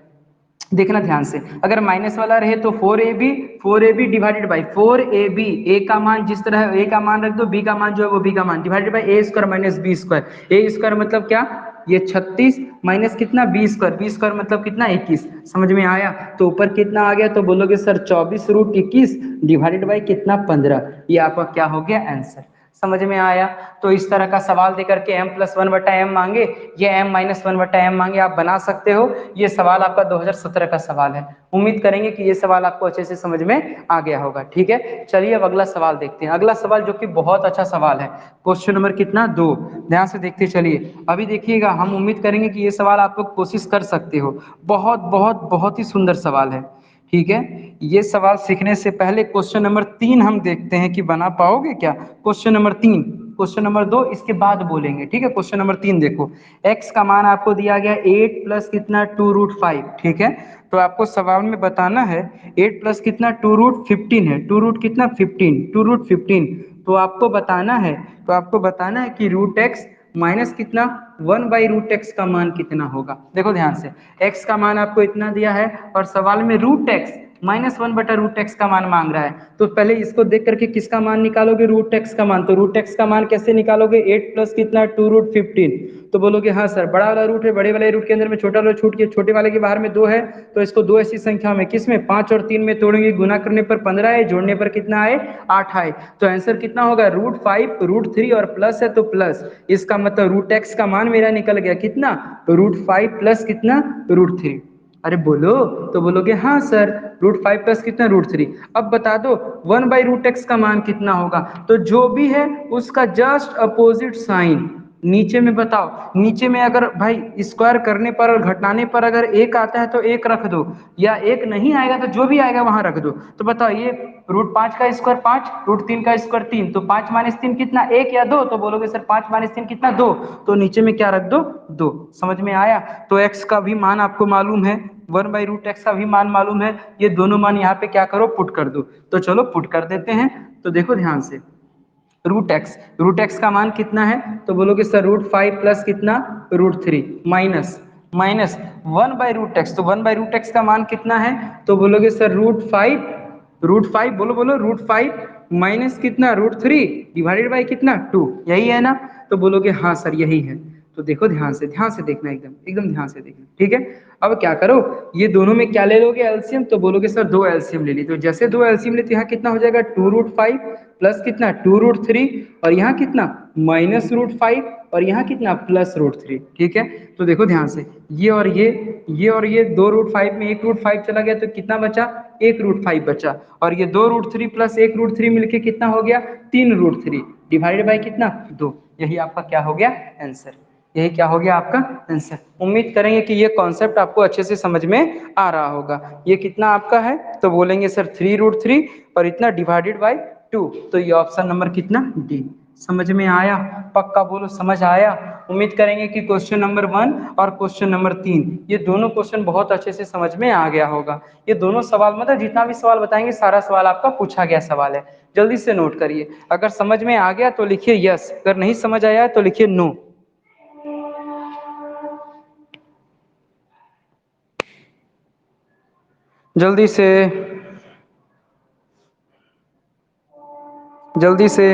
देखना ध्यान से, अगर माइनस वाला रहे तो 4ab डिवाइडेड बाई 4ab, ए का मान जिस तरह ए का मान रख दो, बी का मान जो है वो बी का मान divided by a² - b²। a² मतलब क्या, ये 36 माइनस कितना 20², 20² मतलब कितना 21। समझ में आया? तो ऊपर कितना आ गया, तो बोलोगे सर 24√21 डिवाइडेड बाई कितना 15। ये आपका क्या हो गया आंसर। समझ में आया? तो इस तरह का सवाल देकर के m+1/m मांगे, ये m-1/m मांगे, आप बना सकते हो। ये सवाल आपका 2017 का सवाल है। उम्मीद करेंगे कि ये सवाल आपको अच्छे से समझ में आ गया होगा। ठीक है, चलिए अब अगला सवाल देखते हैं। अगला सवाल जो कि बहुत अच्छा सवाल है, क्वेश्चन नंबर कितना 2, ध्यान से देखते चलिए। अभी देखिएगा, हम उम्मीद करेंगे कि ये सवाल आप लोग कोशिश कर सकते हो। बहुत बहुत बहुत ही सुंदर सवाल है। ठीक है, ये सवाल सीखने से पहले क्वेश्चन नंबर 3 हम देखते हैं कि बना पाओगे क्या। क्वेश्चन नंबर 3, क्वेश्चन नंबर 2 इसके बाद बोलेंगे। ठीक है, क्वेश्चन नंबर 3 देखो, x का मान आपको दिया गया 8 प्लस कितना 2√5। ठीक है, तो आपको सवाल में बताना है 8 प्लस कितना 2√15 है, 2 रूट कितना 15, 2√15। तो आपको बताना है, कि √x माइनस कितना 1/√x का मान कितना होगा। देखो ध्यान से, x का मान आपको इतना दिया है और सवाल में √x -1/√x का मान मांग रहा है। तो पहले इसको देख करके किसका मान निकालोगे, √x का मान। तो √x का मान कैसे निकालोगे, 8 प्लस कितना 2√15। तो बोलोगे हाँ सर, बड़ा वाला रूट है, बड़े वाले रूट के अंदर में छोटा वाला छूट के, छोटे वाले के बाहर में 2 है, तो इसको 2 ऐसी संख्या में किस में 5 और 3 में तोड़ेंगे, गुना करने पर 15 आए, जोड़ने पर कितना आए 8 आए। तो आंसर कितना होगा √5 √3 और प्लस है तो प्लस, इसका मतलब √x का मान मेरा निकल गया कितना √5 प्लस कितना √3। अरे बोलो, तो बोलोगे हाँ सर, √5 प्लस कितना √3। अब बता दो 1/√x का मान कितना होगा। तो जो भी है उसका जस्ट अपोजिट साइन नीचे में बताओ। नीचे में अगर भाई स्क्वायर करने पर और घटाने पर अगर एक आता है तो एक रख दो, या एक नहीं आएगा तो जो भी आएगा वहां रख दो। तो बताओ ये √5 का स्क्वायर 5, √3 का स्क्वायर 3, तो 5 - 3 कितना 1 या 2। तो बोलोगे सर 5 - 3 कितना 2, तो नीचे में क्या रख दो 2। समझ में आया? तो x का भी मान आपको मालूम है, 1/√x का भी मान मालूम है, ये दोनों मान यहाँ पे क्या करो पुट कर दो। तो चलो पुट कर देते हैं। तो देखो ध्यान से, √x का मान कितना है, तो बोलोगे सर √5 प्लस कितना √3 माइनस माइनस 1/√x। तो 1/√x का मान कितना है, तो बोलोगे सर √5 बोलो बोलो √5 माइनस कितना √3 डिवाइडेड बाई कितना 2, यही है ना। तो बोलोगे हाँ सर यही है। तो देखो ध्यान से देखना, एकदम एकदम ध्यान से देखना। ठीक है, अब क्या करो, ये दोनों में क्या ले लोगे एलसीएम, तो बोलोगे सर 2 एलसीएम ले ली। तो जैसे 2 एलसीएम लेते यहाँ कितना हो जाएगा 2√5 प्लस कितना 2√3 और यहाँ कितना -√5 और यहाँ कितना +√3। ठीक है, तो देखो ध्यान से, ये और ये 2√5 में 1√5 चला गया तो कितना बचा 1√5 बचा, और ये 2√3 प्लस 1√3 मिलके कितना हो गया 3√3 डिवाइडेड बाई कितना 2। यही आपका क्या हो गया आंसर। यही क्या हो गया आपका आंसर। उम्मीद करेंगे कि ये कॉन्सेप्ट आपको अच्छे से समझ में आ रहा होगा। ये कितना आपका है, तो बोलेंगे सर 3√3 और इतना डिवाइडेड बाय 2, तो ये ऑप्शन नंबर कितना डी। समझ में आया? पक्का बोलो समझ आया? उम्मीद करेंगे कि क्वेश्चन नंबर 1 और क्वेश्चन नंबर 3 ये दोनों क्वेश्चन बहुत अच्छे से समझ में आ गया होगा। ये दोनों सवाल मतलब जितना भी सवाल बताएंगे सारा सवाल आपका पूछा गया सवाल है। जल्दी से नोट करिए, अगर समझ में आ गया तो लिखिए यस, अगर नहीं समझ आया तो लिखिए नो। जल्दी से जल्दी से।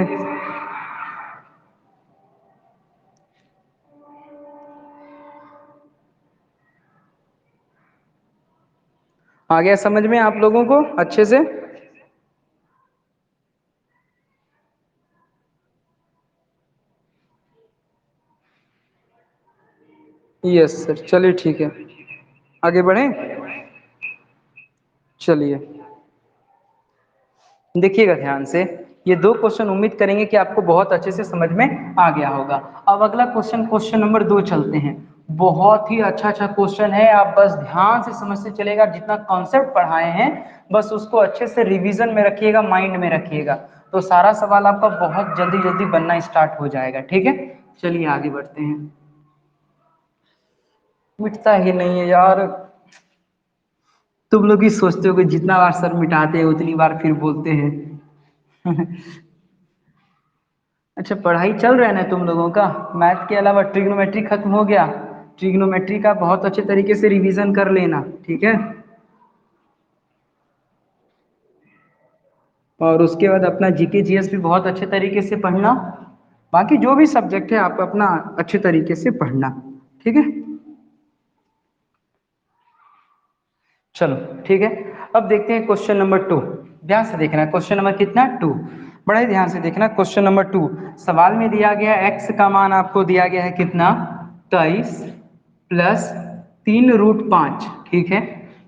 आ गया समझ में आप लोगों को अच्छे से? यस सर, चलिए ठीक है, आगे बढ़ें। चलिए देखिएगा ध्यान से, ये दो क्वेश्चन उम्मीद करेंगे कि आपको बहुत अच्छे से समझ में आ गया होगा। अब अगला क्वेश्चन, क्वेश्चन नंबर 2 चलते हैं। बहुत ही अच्छा क्वेश्चन है, आप बस ध्यान से समझते चलेगा, जितना कॉन्सेप्ट पढ़ाए हैं बस उसको अच्छे से रिवीजन में रखिएगा, माइंड में रखिएगा, तो सारा सवाल आपका बहुत जल्दी जल्दी बनना स्टार्ट हो जाएगा। ठीक है, चलिए आगे बढ़ते हैं। मिटता ही नहीं है यार, तुम लोग ही सोचते हो कि जितना बार सर मिटाते हैं उतनी बार फिर बोलते हैं। अच्छा पढ़ाई चल रहा है ना तुम लोगों का? मैथ के अलावा ट्रिग्नोमेट्री खत्म हो गया? ट्रिग्नोमेट्री का बहुत अच्छे तरीके से रिवीजन कर लेना, ठीक है? और उसके बाद अपना जीके जीएस भी बहुत अच्छे तरीके से पढ़ना। बाकी जो भी सब्जेक्ट है आप अपना अच्छे तरीके से पढ़ना, ठीक है? चलो ठीक है, अब देखते हैं क्वेश्चन नंबर 2। ध्यान से देखना, क्वेश्चन नंबर कितना 2, बड़े ध्यान से देखना। क्वेश्चन नंबर 2 सवाल में दिया गया एक्स का मान आपको दिया गया है कितना 23 प्लस 3√5, ठीक है?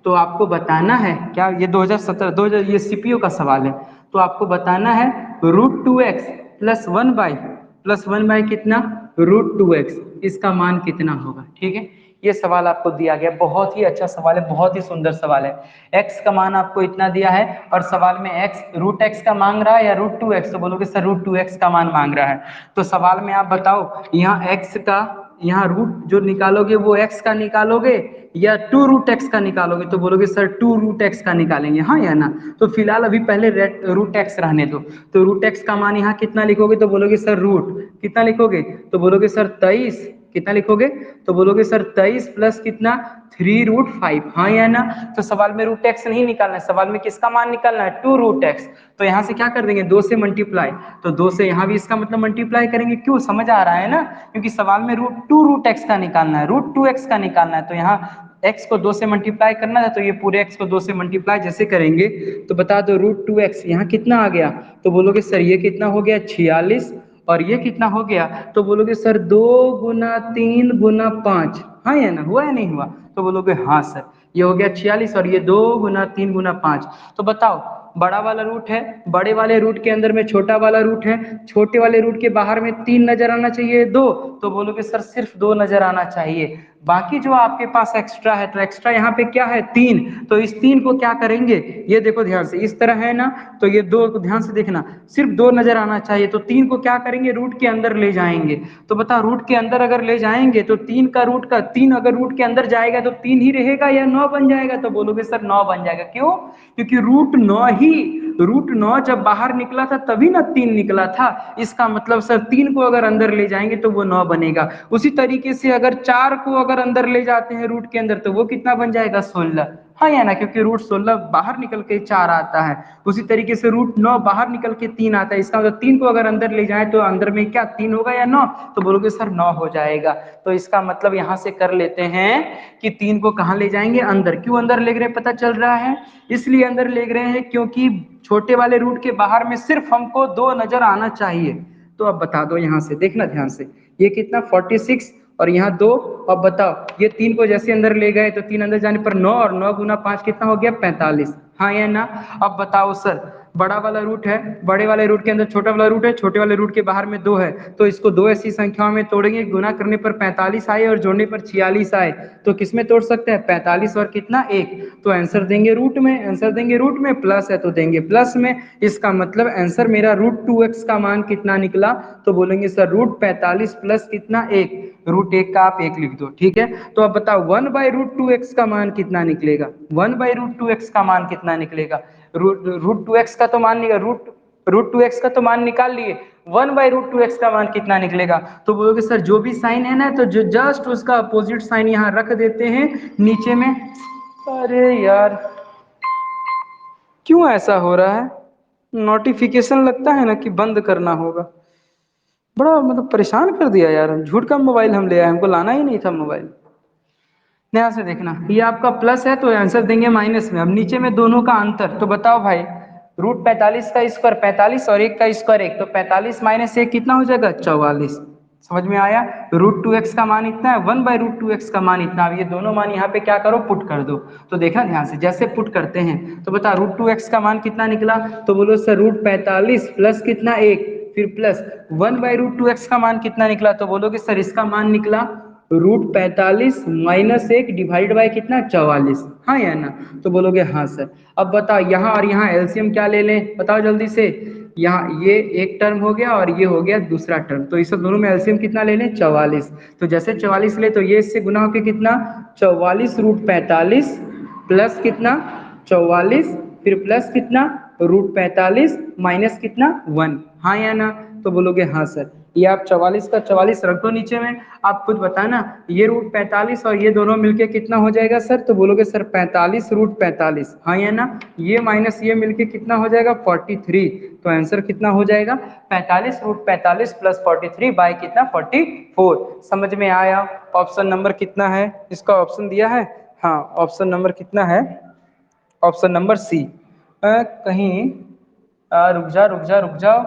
तो आपको बताना है क्या, ये 2017 ये सीपीओ का सवाल है, तो आपको बताना है √2x प्लस वन बाई कितना √2x, इसका मान कितना होगा, ठीक है? ये सवाल आपको दिया गया, बहुत ही अच्छा सवाल है, बहुत ही सुंदर सवाल है। x का मान आपको इतना दिया है और सवाल में √x का मांग रहा है या √2x, तो बोलोगे सर √2x का मान मांग रहा है, तो सवाल में आप बताओ यहाँ x का, यहाँ रूट जो निकालोगे वो x का निकालोगे या 2√x का निकालोगे, तो बोलोगे सर 2√x का निकालेंगे, हाँ या ना? तो फिलहाल अभी पहले √x रहने दो, तो √x का मान यहाँ कितना लिखोगे, तो बोलोगे सर रूट कितना लिखोगे, तो बोलोगे सर 23, कितना लिखोगे, तो बोलोगे सर 23 प्लस कितना 3√5, हाँ या ना? तो सवाल में √x नहीं निकालना है, सवाल में किसका मान निकालना है 2√x, तो यहाँ से क्या कर देंगे 2 से मल्टीप्लाई, तो 2 से यहाँ भी इसका मतलब मल्टीप्लाई करेंगे, क्यों समझ आ रहा है ना? क्योंकि सवाल में √2√x का निकालना है, √2x का निकालना है, तो यहाँ x को 2 से मल्टीप्लाई करना है, तो ये पूरे x को 2 से मल्टीप्लाई जैसे करेंगे तो बता दो √2x यहाँ कितना आ गया, तो बोलोगे सर ये कितना हो गया 46, और ये कितना हो गया, तो बोलोगे सर 2 गुना 3 गुना 5, हाँ या ना? हुआ या नहीं हुआ? तो बोलोगे हाँ सर, ये हो गया 46 और ये 2 गुना 3 गुना 5। तो बताओ बड़ा वाला रूट है, बड़े वाले रूट के अंदर में छोटा वाला रूट है, छोटे वाले रूट के बाहर में 3 नजर आना चाहिए 2, तो बोलोगे सर सिर्फ 2 नजर आना चाहिए, बाकी जो आपके पास एक्स्ट्रा है, तो एक्स्ट्रा यहाँ पे क्या है 3, तो इस 3 को क्या करेंगे, ये देखो ध्यान से, इस तरह है ना, तो ये 2 को ध्यान से देखना, सिर्फ 2 नजर आना चाहिए, तो 3 को क्या करेंगे रूट के अंदर ले जाएंगे, तो बता रूट के अंदर अगर ले जाएंगे तो 3 का रूट का 3 अगर रूट के अंदर जाएगा तो 3 ही रहेगा या 9 बन जाएगा, तो बोलोगे सर 9 बन जाएगा, क्यों? क्योंकि √9 जब बाहर निकला था तभी ना 3 निकला था, इसका मतलब सर 3 को अगर अंदर ले जाएंगे तो वो 9 बनेगा। उसी तरीके से अगर 4 को अगर अंदर ले जाते हैं रूट के अंदर तो वो कितना बन जाएगा 16, हाँ या ना? क्योंकि √16 बाहर निकल के 4 आता है, उसी तरीके से √9 बाहर निकल के 3 आता है, इसका मतलब 3 को अगर अंदर ले जाए तो अंदर में क्या 3 होगा या 9, तो बोलोगे सर 9 हो जाएगा। तो इसका मतलब यहाँ से कर लेते हैं कि 3 को कहाँ ले जाएंगे अंदर, क्यों अंदर ले रहे पता चल रहा है, इसलिए अंदर ले रहे हैं क्योंकि छोटे वाले रूट के बाहर में सिर्फ हमको 2 नजर आना चाहिए। तो अब बता दो यहाँ से, देखना ध्यान से, ये कितना 46 और यहाँ 2, अब बताओ ये 3 को जैसे अंदर ले गए तो 3 अंदर जाने पर 9 और 9 गुना 5 कितना हो गया 45, हाँ या ना। अब बताओ सर, बड़ा वाला रूट है, बड़े वाले रूट के अंदर छोटा वाला रूट है, छोटे वाले रूट के बाहर में 2 है, तो इसको दो ऐसी संख्याओं में तोड़ेंगे, गुना करने पर 45 आए और जोड़ने पर 46 आए, तो किस में तोड़ सकते हैं? 45 और कितना 1, तो आंसर देंगे रूट में, आंसर देंगे रूट में, प्लस है तो देंगे प्लस में। इसका मतलब आंसर मेरा √2x का मान कितना निकला? तो बोलेंगे सर √45 प्लस कितना 1, √1 का आप 1 लिख दो, ठीक है। तो अब बताओ 1/√2x का मान कितना निकलेगा? 1/√2x का मान कितना निकलेगा? √2x का तो मान नहीं, √2x का तो मान निकाल लिए, 1/√2x का मान कितना निकलेगा? तो बोलोगे सर जो भी साइन है ना, तो जो जस्ट उसका अपोजिट साइन यहाँ रख देते हैं नीचे में। अरे यार क्यों ऐसा हो रहा है? नोटिफिकेशन लगता है ना कि बंद करना होगा। बड़ा मतलब परेशान कर दिया यार, झूठ का मोबाइल हम ले आए, हमको लाना ही नहीं था मोबाइल। ध्यान से देखना, ये आपका प्लस है तो आंसर देंगे माइनस में। अब नीचे में दोनों का अंतर, तो बताओ भाई √45 का स्क्वायर 45 और 1 का स्क्वायर 1, तो 45 माइनस 1 कितना हो जाएगा? 44। समझ में आया? √2x का मान इतना है, 1/√2x का मान इतना। अब ये दोनों मान यहाँ पे क्या करो, पुट कर दो। तो देखा ध्यान से, जैसे पुट करते हैं तो बता √2x का मान कितना निकला? तो बोलो सर √45 प्लस कितना 1, फिर प्लस 1/√2x का मान कितना निकला? तो बोलोगे सर इसका मान निकला √45 माइनस 1 डिवाइड बाय कितना? 44। हाँ या ना? तो बोलोगे हाँ सर। अब बताओ यहाँ और यहाँ एलसीएम क्या ले लें, बताओ जल्दी से। यहाँ ये एक टर्म हो गया और ये हो गया दूसरा टर्म, तो इस दोनों में एलसीएम कितना ले लें? 44। तो जैसे 44 ले तो ये इससे गुना होकर कितना? 44√45 प्लस कितना? 44, फिर प्लस कितना? √45 माइनस कितना? 1। हाँ या ना? तो बोलोगे हाँ सर। ये आप 44 का 44 रख दो नीचे में, आप खुद बताना। ये √45 और ये दोनों मिलके कितना हो जाएगा सर? तो बोलोगे सर 45√45। हाँ या ना? ये माइनस ये मिलके कितना हो जाएगा? 43। तो आंसर कितना हो जाएगा? 45√45 प्लस 43 बाय कितना? 44। समझ में आया? ऑप्शन नंबर कितना है इसका? ऑप्शन दिया है, हाँ ऑप्शन नंबर कितना है? Option number C. कहीं रुक जा रुक जा रुक जाओ,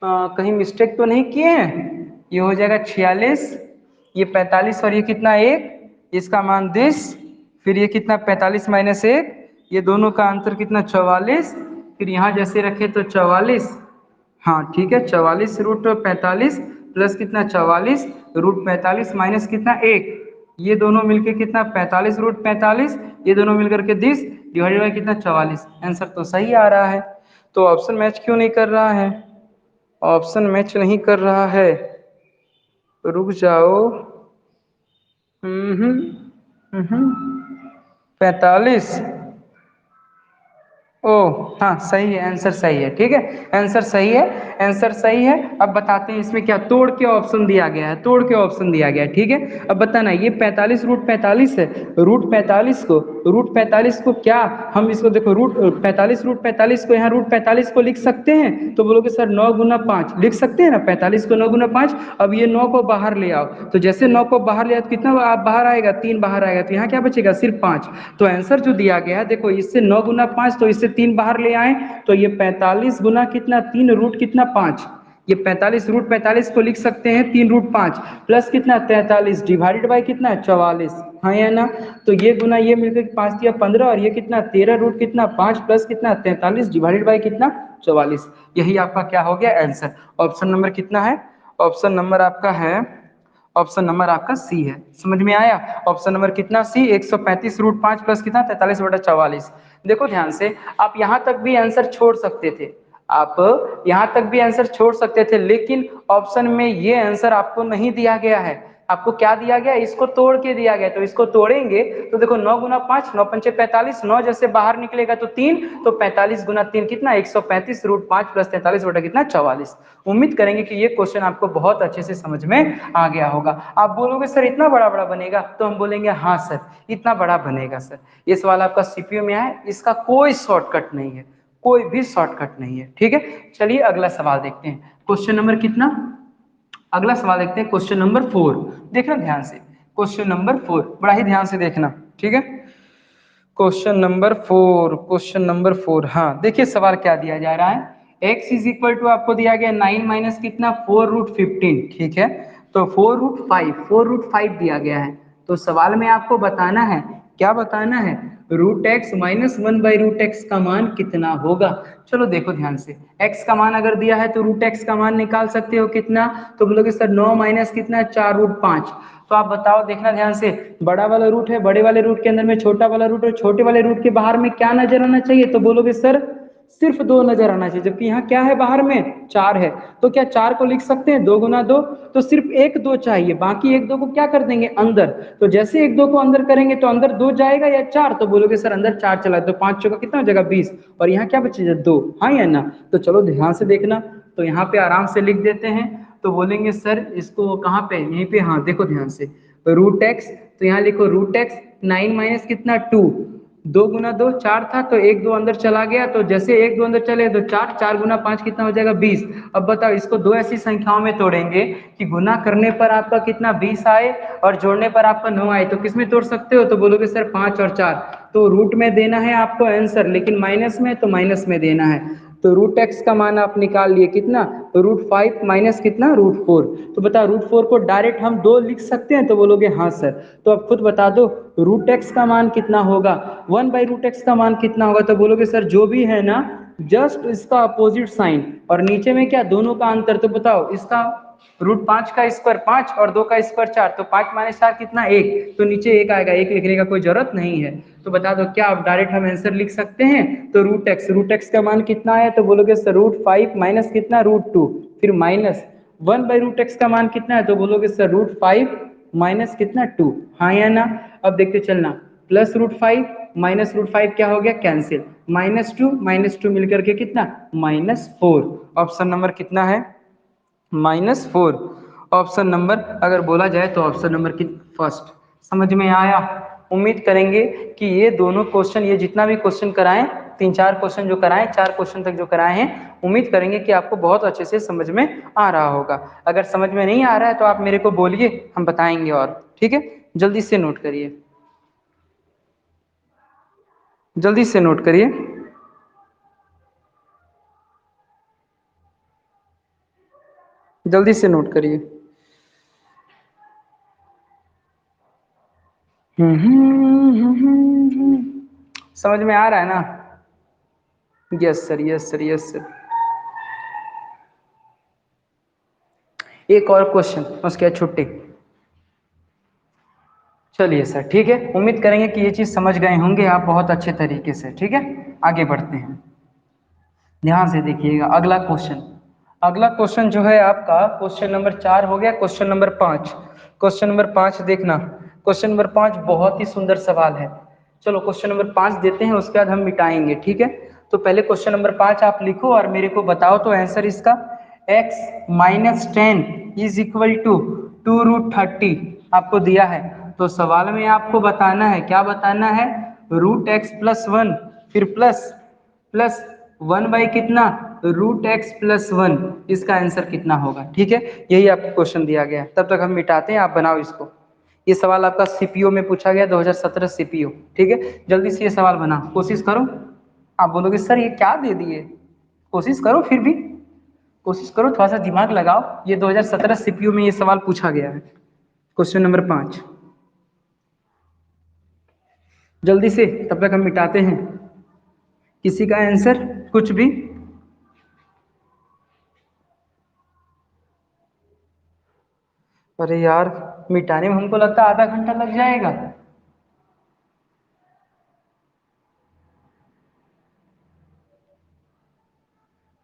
कहीं मिस्टेक तो नहीं किए हैं? ये हो जाएगा 46, ये 45 और ये कितना 1, इसका मान 10, फिर ये कितना 45 माइनस 1, ये दोनों का अंतर कितना? 44, फिर यहाँ जैसे रखे तो 44। हाँ ठीक है, 44√45 प्लस कितना? 44√45 माइनस कितना? 1, ये दोनों मिलके कितना? 45√45, ये दोनों मिलकर के 10 डिवाइडेड बाय कितना? 44। आंसर तो सही आ रहा है। तो ऑप्शन मैच क्यों नहीं कर रहा है? ऑप्शन मैच नहीं कर रहा है, रुक जाओ। 45। ओ हाँ सही है, आंसर सही है, ठीक है आंसर सही है, आंसर सही है। अब बताते हैं इसमें क्या तोड़ के ऑप्शन दिया गया है, तोड़ के ऑप्शन दिया गया है, ठीक है। अब बताना ये 45√45 है, √45 को क्या हम इसको देखो √45 को यहाँ √45 को लिख सकते हैं? तो बोलोगे सर 9 गुना 5 लिख सकते हैं ना, 45 को 9 गुना 5। अब ये 9 को बाहर ले आओ, तो जैसे 9 को बाहर ले आओ तो कितना बाहर आएगा? 3 बाहर आएगा, तो यहाँ क्या बचेगा? सिर्फ 5। तो आंसर जो दिया गया है देखो, इससे 9 गुना 5, तो इससे 3 बाहर ले आए, तो ये 45 गुना कितना? 3 रूट कितना? 5। ये 45√45 को लिख सकते हैं 3√5 प्लस कितना? 43 डिवाइडेड बाय कितना? 44। हाँ या ना? तो ये गुना ये मिलकर 5 दिया 15, और ये कितना? 13 रूट कितना? 5 प्लस कितना? 43 डिवाइडेड बाय कितना? 44। यही आपका क्या हो गया? आंसर। ऑप्शन नंबर कितना है? ऑप्शन नंबर आपका है, ऑप्शन नंबर आपका सी है। समझ में आया? ऑप्शन नंबर कितना? सी। 135√5 प्लस कितना? 43/44। देखो ध्यान से, आप यहाँ तक भी आंसर छोड़ सकते थे, आप यहाँ तक भी आंसर छोड़ सकते थे, लेकिन ऑप्शन में ये आंसर आपको नहीं दिया गया है। आपको क्या दिया गया? इसको तोड़ के दिया गया, तो इसको तोड़ेंगे तो देखो 9 गुना 5, 9 पंचे 45, 9 जैसे बाहर निकलेगा तो 3, तो 45 गुना 3 कितना? 135√5 प्लस 43 बटा कितना? 44। उम्मीद करेंगे कि ये क्वेश्चन आपको बहुत अच्छे से समझ में आ गया होगा। आप बोलोगे सर इतना बड़ा बड़ा बनेगा, तो हम बोलेंगे हाँ सर इतना बड़ा बनेगा सर। ये सवाल आपका सीपीयू में है, इसका कोई शॉर्टकट नहीं है, कोई भी शॉर्टकट नहीं है, ठीक है। चलिए अगला सवाल देखते हैं, क्वेश्चन नंबर कितना? अगला सवाल देखते हैं, क्वेश्चन नंबर 4। देखना ध्यान से, क्वेश्चन नंबर 4 बड़ा ही ध्यान से देखना, ठीक है। क्वेश्चन नंबर 4, क्वेश्चन नंबर 4, हाँ देखिए सवाल क्या दिया जा रहा है। x इज इक्वल टू आपको दिया गया 9 माइनस कितना? 4√15, ठीक है। तो 4√5 दिया गया है, तो सवाल में आपको बताना है, क्या बताना है? रूट एक्स माइनस 1/√x का मान कितना होगा। चलो देखो ध्यान से, x का मान अगर दिया है तो रूट x का मान निकाल सकते हो कितना, तो बोलोगे सर 9 माइनस कितना है 4√5। तो आप बताओ, देखना ध्यान से, बड़ा वाला रूट है, बड़े वाले रूट के अंदर में छोटा वाला रूट है, छोटे वाले रूट के बाहर में क्या नजर आना चाहिए, तो बोलोगे सर सिर्फ 2 नजर आना चाहिए, जबकि यहाँ क्या है बाहर में 4 है। तो क्या 4 को लिख सकते हैं 2 गुना 2, तो सिर्फ 1 2 चाहिए, बाकी 1 2 को क्या कर देंगे अंदर। तो जैसे 1 2 को अंदर करेंगे तो अंदर 2 जाएगा या 4, तो बोलोगे सर अंदर 4 चला, तो 5 चौका कितना हो जाएगा 20, और यहाँ क्या बचेगा 2, हाँ या ना। तो चलो ध्यान से देखना, तो यहाँ पे आराम से लिख देते हैं, तो बोलेंगे सर इसको कहाँ पे, यहीं पे, हाँ देखो ध्यान से, रूट एक्स, तो यहाँ लिखो रूट एक्स 9 माइनस कितना 2, 2 गुना 2 4 था, तो 1 2 अंदर चला गया, तो जैसे 1 2 अंदर चले तो 4, 4 गुना 5 कितना हो जाएगा 20। अब बताओ इसको दो ऐसी संख्याओं में तोड़ेंगे कि गुना करने पर आपका कितना 20 आए और जोड़ने पर आपका 9 आए, तो किस में तोड़ सकते हो, तो बोलोगे सर 5 और 4, तो रूट में देना है आपको आंसर, लेकिन माइनस में, तो माइनस में देना है। तो रूट एक्स का मान आप निकाल लिए कितना, √5 माइनस कितना √4। तो बताओ √4 को डायरेक्ट हम 2 लिख सकते हैं, तो बोलोगे हाँ सर। तो अब खुद बता दो रूट एक्स का मान कितना होगा, 1/√x का मान कितना होगा, तो बोलोगे सर जो भी है ना जस्ट इसका अपोजिट साइन और नीचे में क्या दोनों का अंतर। तो बताओ इसका √5 का स्क्वायर 5 और 2 का स्क्वायर 4, तो 5 माइनस 4 कितना 1, तो नीचे 1 आएगा, 1 लिखने का कोई जरूरत नहीं है। तो बता दो क्या आप डायरेक्ट हम आंसर लिख सकते हैं, तो रूट एक्स का मान कितना है, तो बोलोगे सर √5 माइनस कितना √2, फिर माइनस 1/√x का मान कितना है, तो बोलोगे सर √5 माइनस कितना 2, हाँ या ना। अब देखते चलना, प्लस √5 माइनस √5 क्या हो गया कैंसिल, -2 मिलकर के कितना -4। ऑप्शन नंबर कितना है -4। ऑप्शन नंबर अगर बोला जाए तो ऑप्शन नंबर की फर्स्ट। समझ में आया। उम्मीद करेंगे कि ये दोनों क्वेश्चन, ये जितना भी क्वेश्चन कराएं, 3-4 क्वेश्चन जो कराएं, 4 क्वेश्चन तक जो कराए हैं, उम्मीद करेंगे कि आपको बहुत अच्छे से समझ में आ रहा होगा। अगर समझ में नहीं आ रहा है तो आप मेरे को बोलिए, हम बताएंगे। और ठीक है, जल्दी से नोट करिए, जल्दी से नोट करिए। जल्दी से नोट करिए। समझ में आ रहा है ना। Yes sir, yes sir, yes sir. एक और क्वेश्चन, उसके बाद छुट्टी। चलिए सर, ठीक है, उम्मीद करेंगे कि ये चीज समझ गए होंगे आप बहुत अच्छे तरीके से। ठीक है, आगे बढ़ते हैं, ध्यान से देखिएगा अगला क्वेश्चन। अगला क्वेश्चन जो है आपका क्वेश्चन नंबर 4 हो गया, क्वेश्चन नंबर 5। क्वेश्चन नंबर 5 देखना, क्वेश्चन नंबर 5 बहुत ही सुंदर सवाल है। चलो क्वेश्चन नंबर 5 देते हैं, उसके बाद हम मिटाएंगे। ठीक है, तो पहले क्वेश्चन नंबर 5 आप लिखो और मेरे को बताओ तो आंसर इसका, x माइनस 10 इज इक्वल टू 2√30 आपको दिया है। तो सवाल में आपको बताना है, क्या बताना है, √x प्लस 1 फिर प्लस प्लस 1 बाई कितना √x प्लस 1, इसका आंसर कितना होगा। ठीक है, यही आपको क्वेश्चन दिया गया है। तब तक हम मिटाते हैं, आप बनाओ इसको। ये सवाल आपका सीपीओ में पूछा गया, 2017 सीपीओ। ठीक है, जल्दी से ये सवाल बना, कोशिश करो। आप बोलोगे सर ये क्या दे दिए, कोशिश करो, फिर भी कोशिश करो, थोड़ा सा दिमाग लगाओ। ये 2017 सीपीयू में ये सवाल पूछा गया है, क्वेश्चन नंबर 5। जल्दी से, तब तक हम मिटाते हैं। किसी का आंसर कुछ भी, अरे यार मिटाने में हमको लगता है आधा घंटा लग जाएगा।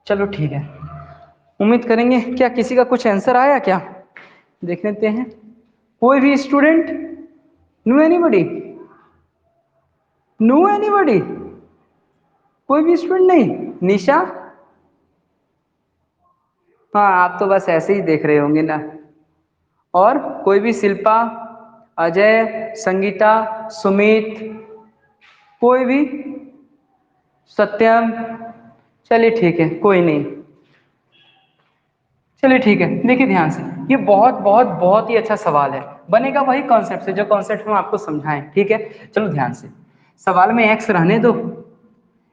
चलो ठीक है, उम्मीद करेंगे, क्या किसी का कुछ आंसर आया क्या, देख लेते हैं। कोई भी student, no anybody, no anybody, कोई भी स्टूडेंट नहीं। निशा, हाँ आप तो बस ऐसे ही देख रहे होंगे ना। और कोई भी, शिल्पा, अजय, संगीता, सुमित, कोई भी, सत्यम, चलिए ठीक है, कोई नहीं। चलिए ठीक है, देखिए ध्यान से, ये बहुत बहुत बहुत ही अच्छा सवाल है, बनेगा वही कॉन्सेप्ट से जो कॉन्सेप्ट हम आपको समझाएं। ठीक है, चलो ध्यान से, सवाल में एक्स रहने दो,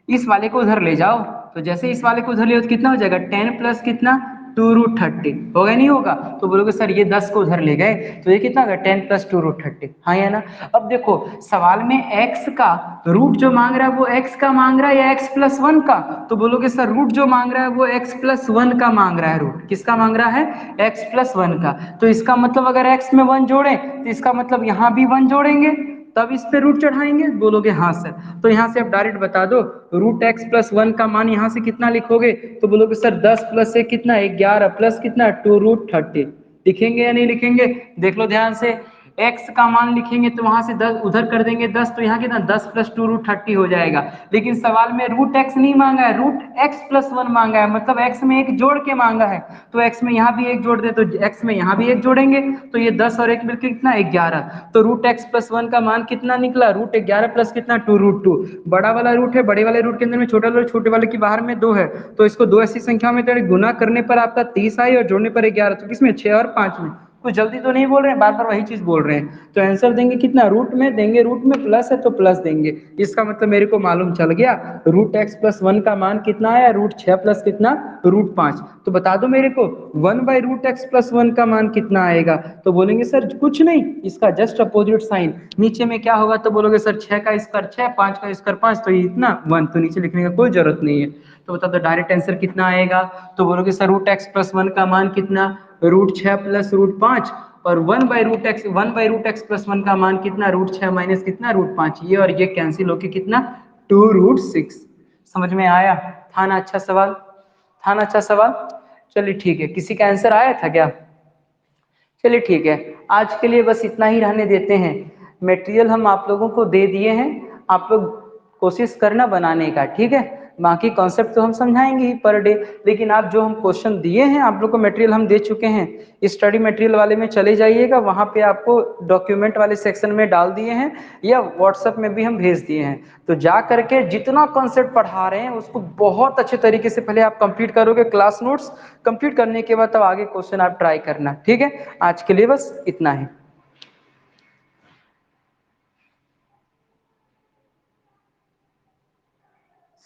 इस वाले को उधर ले जाओ, तो जैसे इस वाले को उधर ले तो कितना हो जाएगा 10 प्लस कितना 2√30 होगा नहीं होगा? तो बोलोगे सर ये 10 को उधर ले गए तो ये कितना होगा 10 + 2√30, हाँ या ना? अब देखो सवाल में x का रूट जो मांग रहा है वो x का मांग रहा है या x + 1 का? तो बोलोगे सर रूट जो मांग रहा है वो x + 1 का मांग रहा है। रूट किसका मांग रहा है? x + 1 का। तो इसका मतलब अगर x में 1 जोड़े तो इसका मतलब यहाँ भी 1 जोड़ेंगे तब इस पे रूट चढ़ाएंगे। बोलोगे हाँ सर। तो यहाँ से आप डायरेक्ट बता दो रूट x + 1 का मान यहाँ से कितना लिखोगे? तो बोलोगे सर 10 + 1 कितना 11 प्लस कितना 2√30। लिखेंगे या नहीं लिखेंगे? देख लो ध्यान से। x का मान लिखेंगे तो वहां से 10 उधर कर देंगे 10 तो यहाँ कितना 10 + 2√30 हो जाएगा। लेकिन सवाल में रूट x नहीं मांगा है, रूट x + 1 मांगा है, मतलब x में एक जोड़ के मांगा है। तो x में यहाँ भी एक जोड़ दे तो x में यहाँ भी एक जोड़ेंगे तो ये 10 और 1 मिलकर कितना 11। तो रूट x + 1 का मान कितना निकला? रूट 11 प्लस कितना 2√2। बड़ा वाला रूट है, बड़े वाले रूट के अंदर में छोटा वाला, छोटे वाले के बाहर में 2 है तो इसको 2 ऐसी संख्या में गुना करने पर आपका 30 आई और जोड़ने पर 11। तो किसमें 6 और 5 में। कुछ जल्दी तो नहीं बोल रहे हैं, बार बार वही चीज बोल रहे हैं। तो आंसर देंगे कितना? रूट में देंगे, रूट में प्लस है तो प्लस देंगे। इसका मतलब मेरे को मालूम चल गया रूट x + 1 का मान कितना आया? रूट 6 प्लस कितना √5। तो बता दो मेरे को 1/√x + 1 का मान कितना आएगा? तो बोलेंगे सर कुछ नहीं, इसका जस्ट अपोजिट साइन। नीचे में क्या होगा? तो बोलोगे सर 6 का स्क्वायर 6, 5 का स्क्वायर 5, तो ये इतना 1, तो नीचे लिखने का कोई जरूरत नहीं है। तो बता दो डायरेक्ट आंसर कितना आएगा? तो बोलोगे सर रूट x + 1 का मान कितना? रूट 6 प्लस √5 और 1/√x + 1 का मान कितना? रूट 6 माइनस कितना √5। ये और ये कैंसिल होके कितना 2√6। समझ में आया? था ना अच्छा सवाल? था ना अच्छा सवाल? चलिए ठीक है, किसी का आंसर आया था क्या? चलिए ठीक है, आज के लिए बस इतना ही रहने देते हैं। मटेरियल हम आप लोगों को दे दिए हैं, आप लोग कोशिश करना बनाने का, ठीक है? बाकी कॉन्सेप्ट तो हम समझाएंगे ही पर डे, लेकिन आप जो हम क्वेश्चन दिए हैं आप लोग को मटेरियल हम दे चुके हैं। स्टडी मटेरियल वाले में चले जाइएगा, वहाँ पे आपको डॉक्यूमेंट वाले सेक्शन में डाल दिए हैं या व्हाट्सएप में भी हम भेज दिए हैं। तो जा करके जितना कॉन्सेप्ट पढ़ा रहे हैं उसको बहुत अच्छे तरीके से पहले आप कंप्लीट करोगे, क्लास नोट्स कंप्लीट करने के बाद तब आगे क्वेश्चन आप ट्राई करना, ठीक है? आज के लिए बस इतना ही।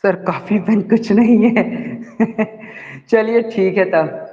सर कॉपी पेन कुछ नहीं है चलिए ठीक है तब।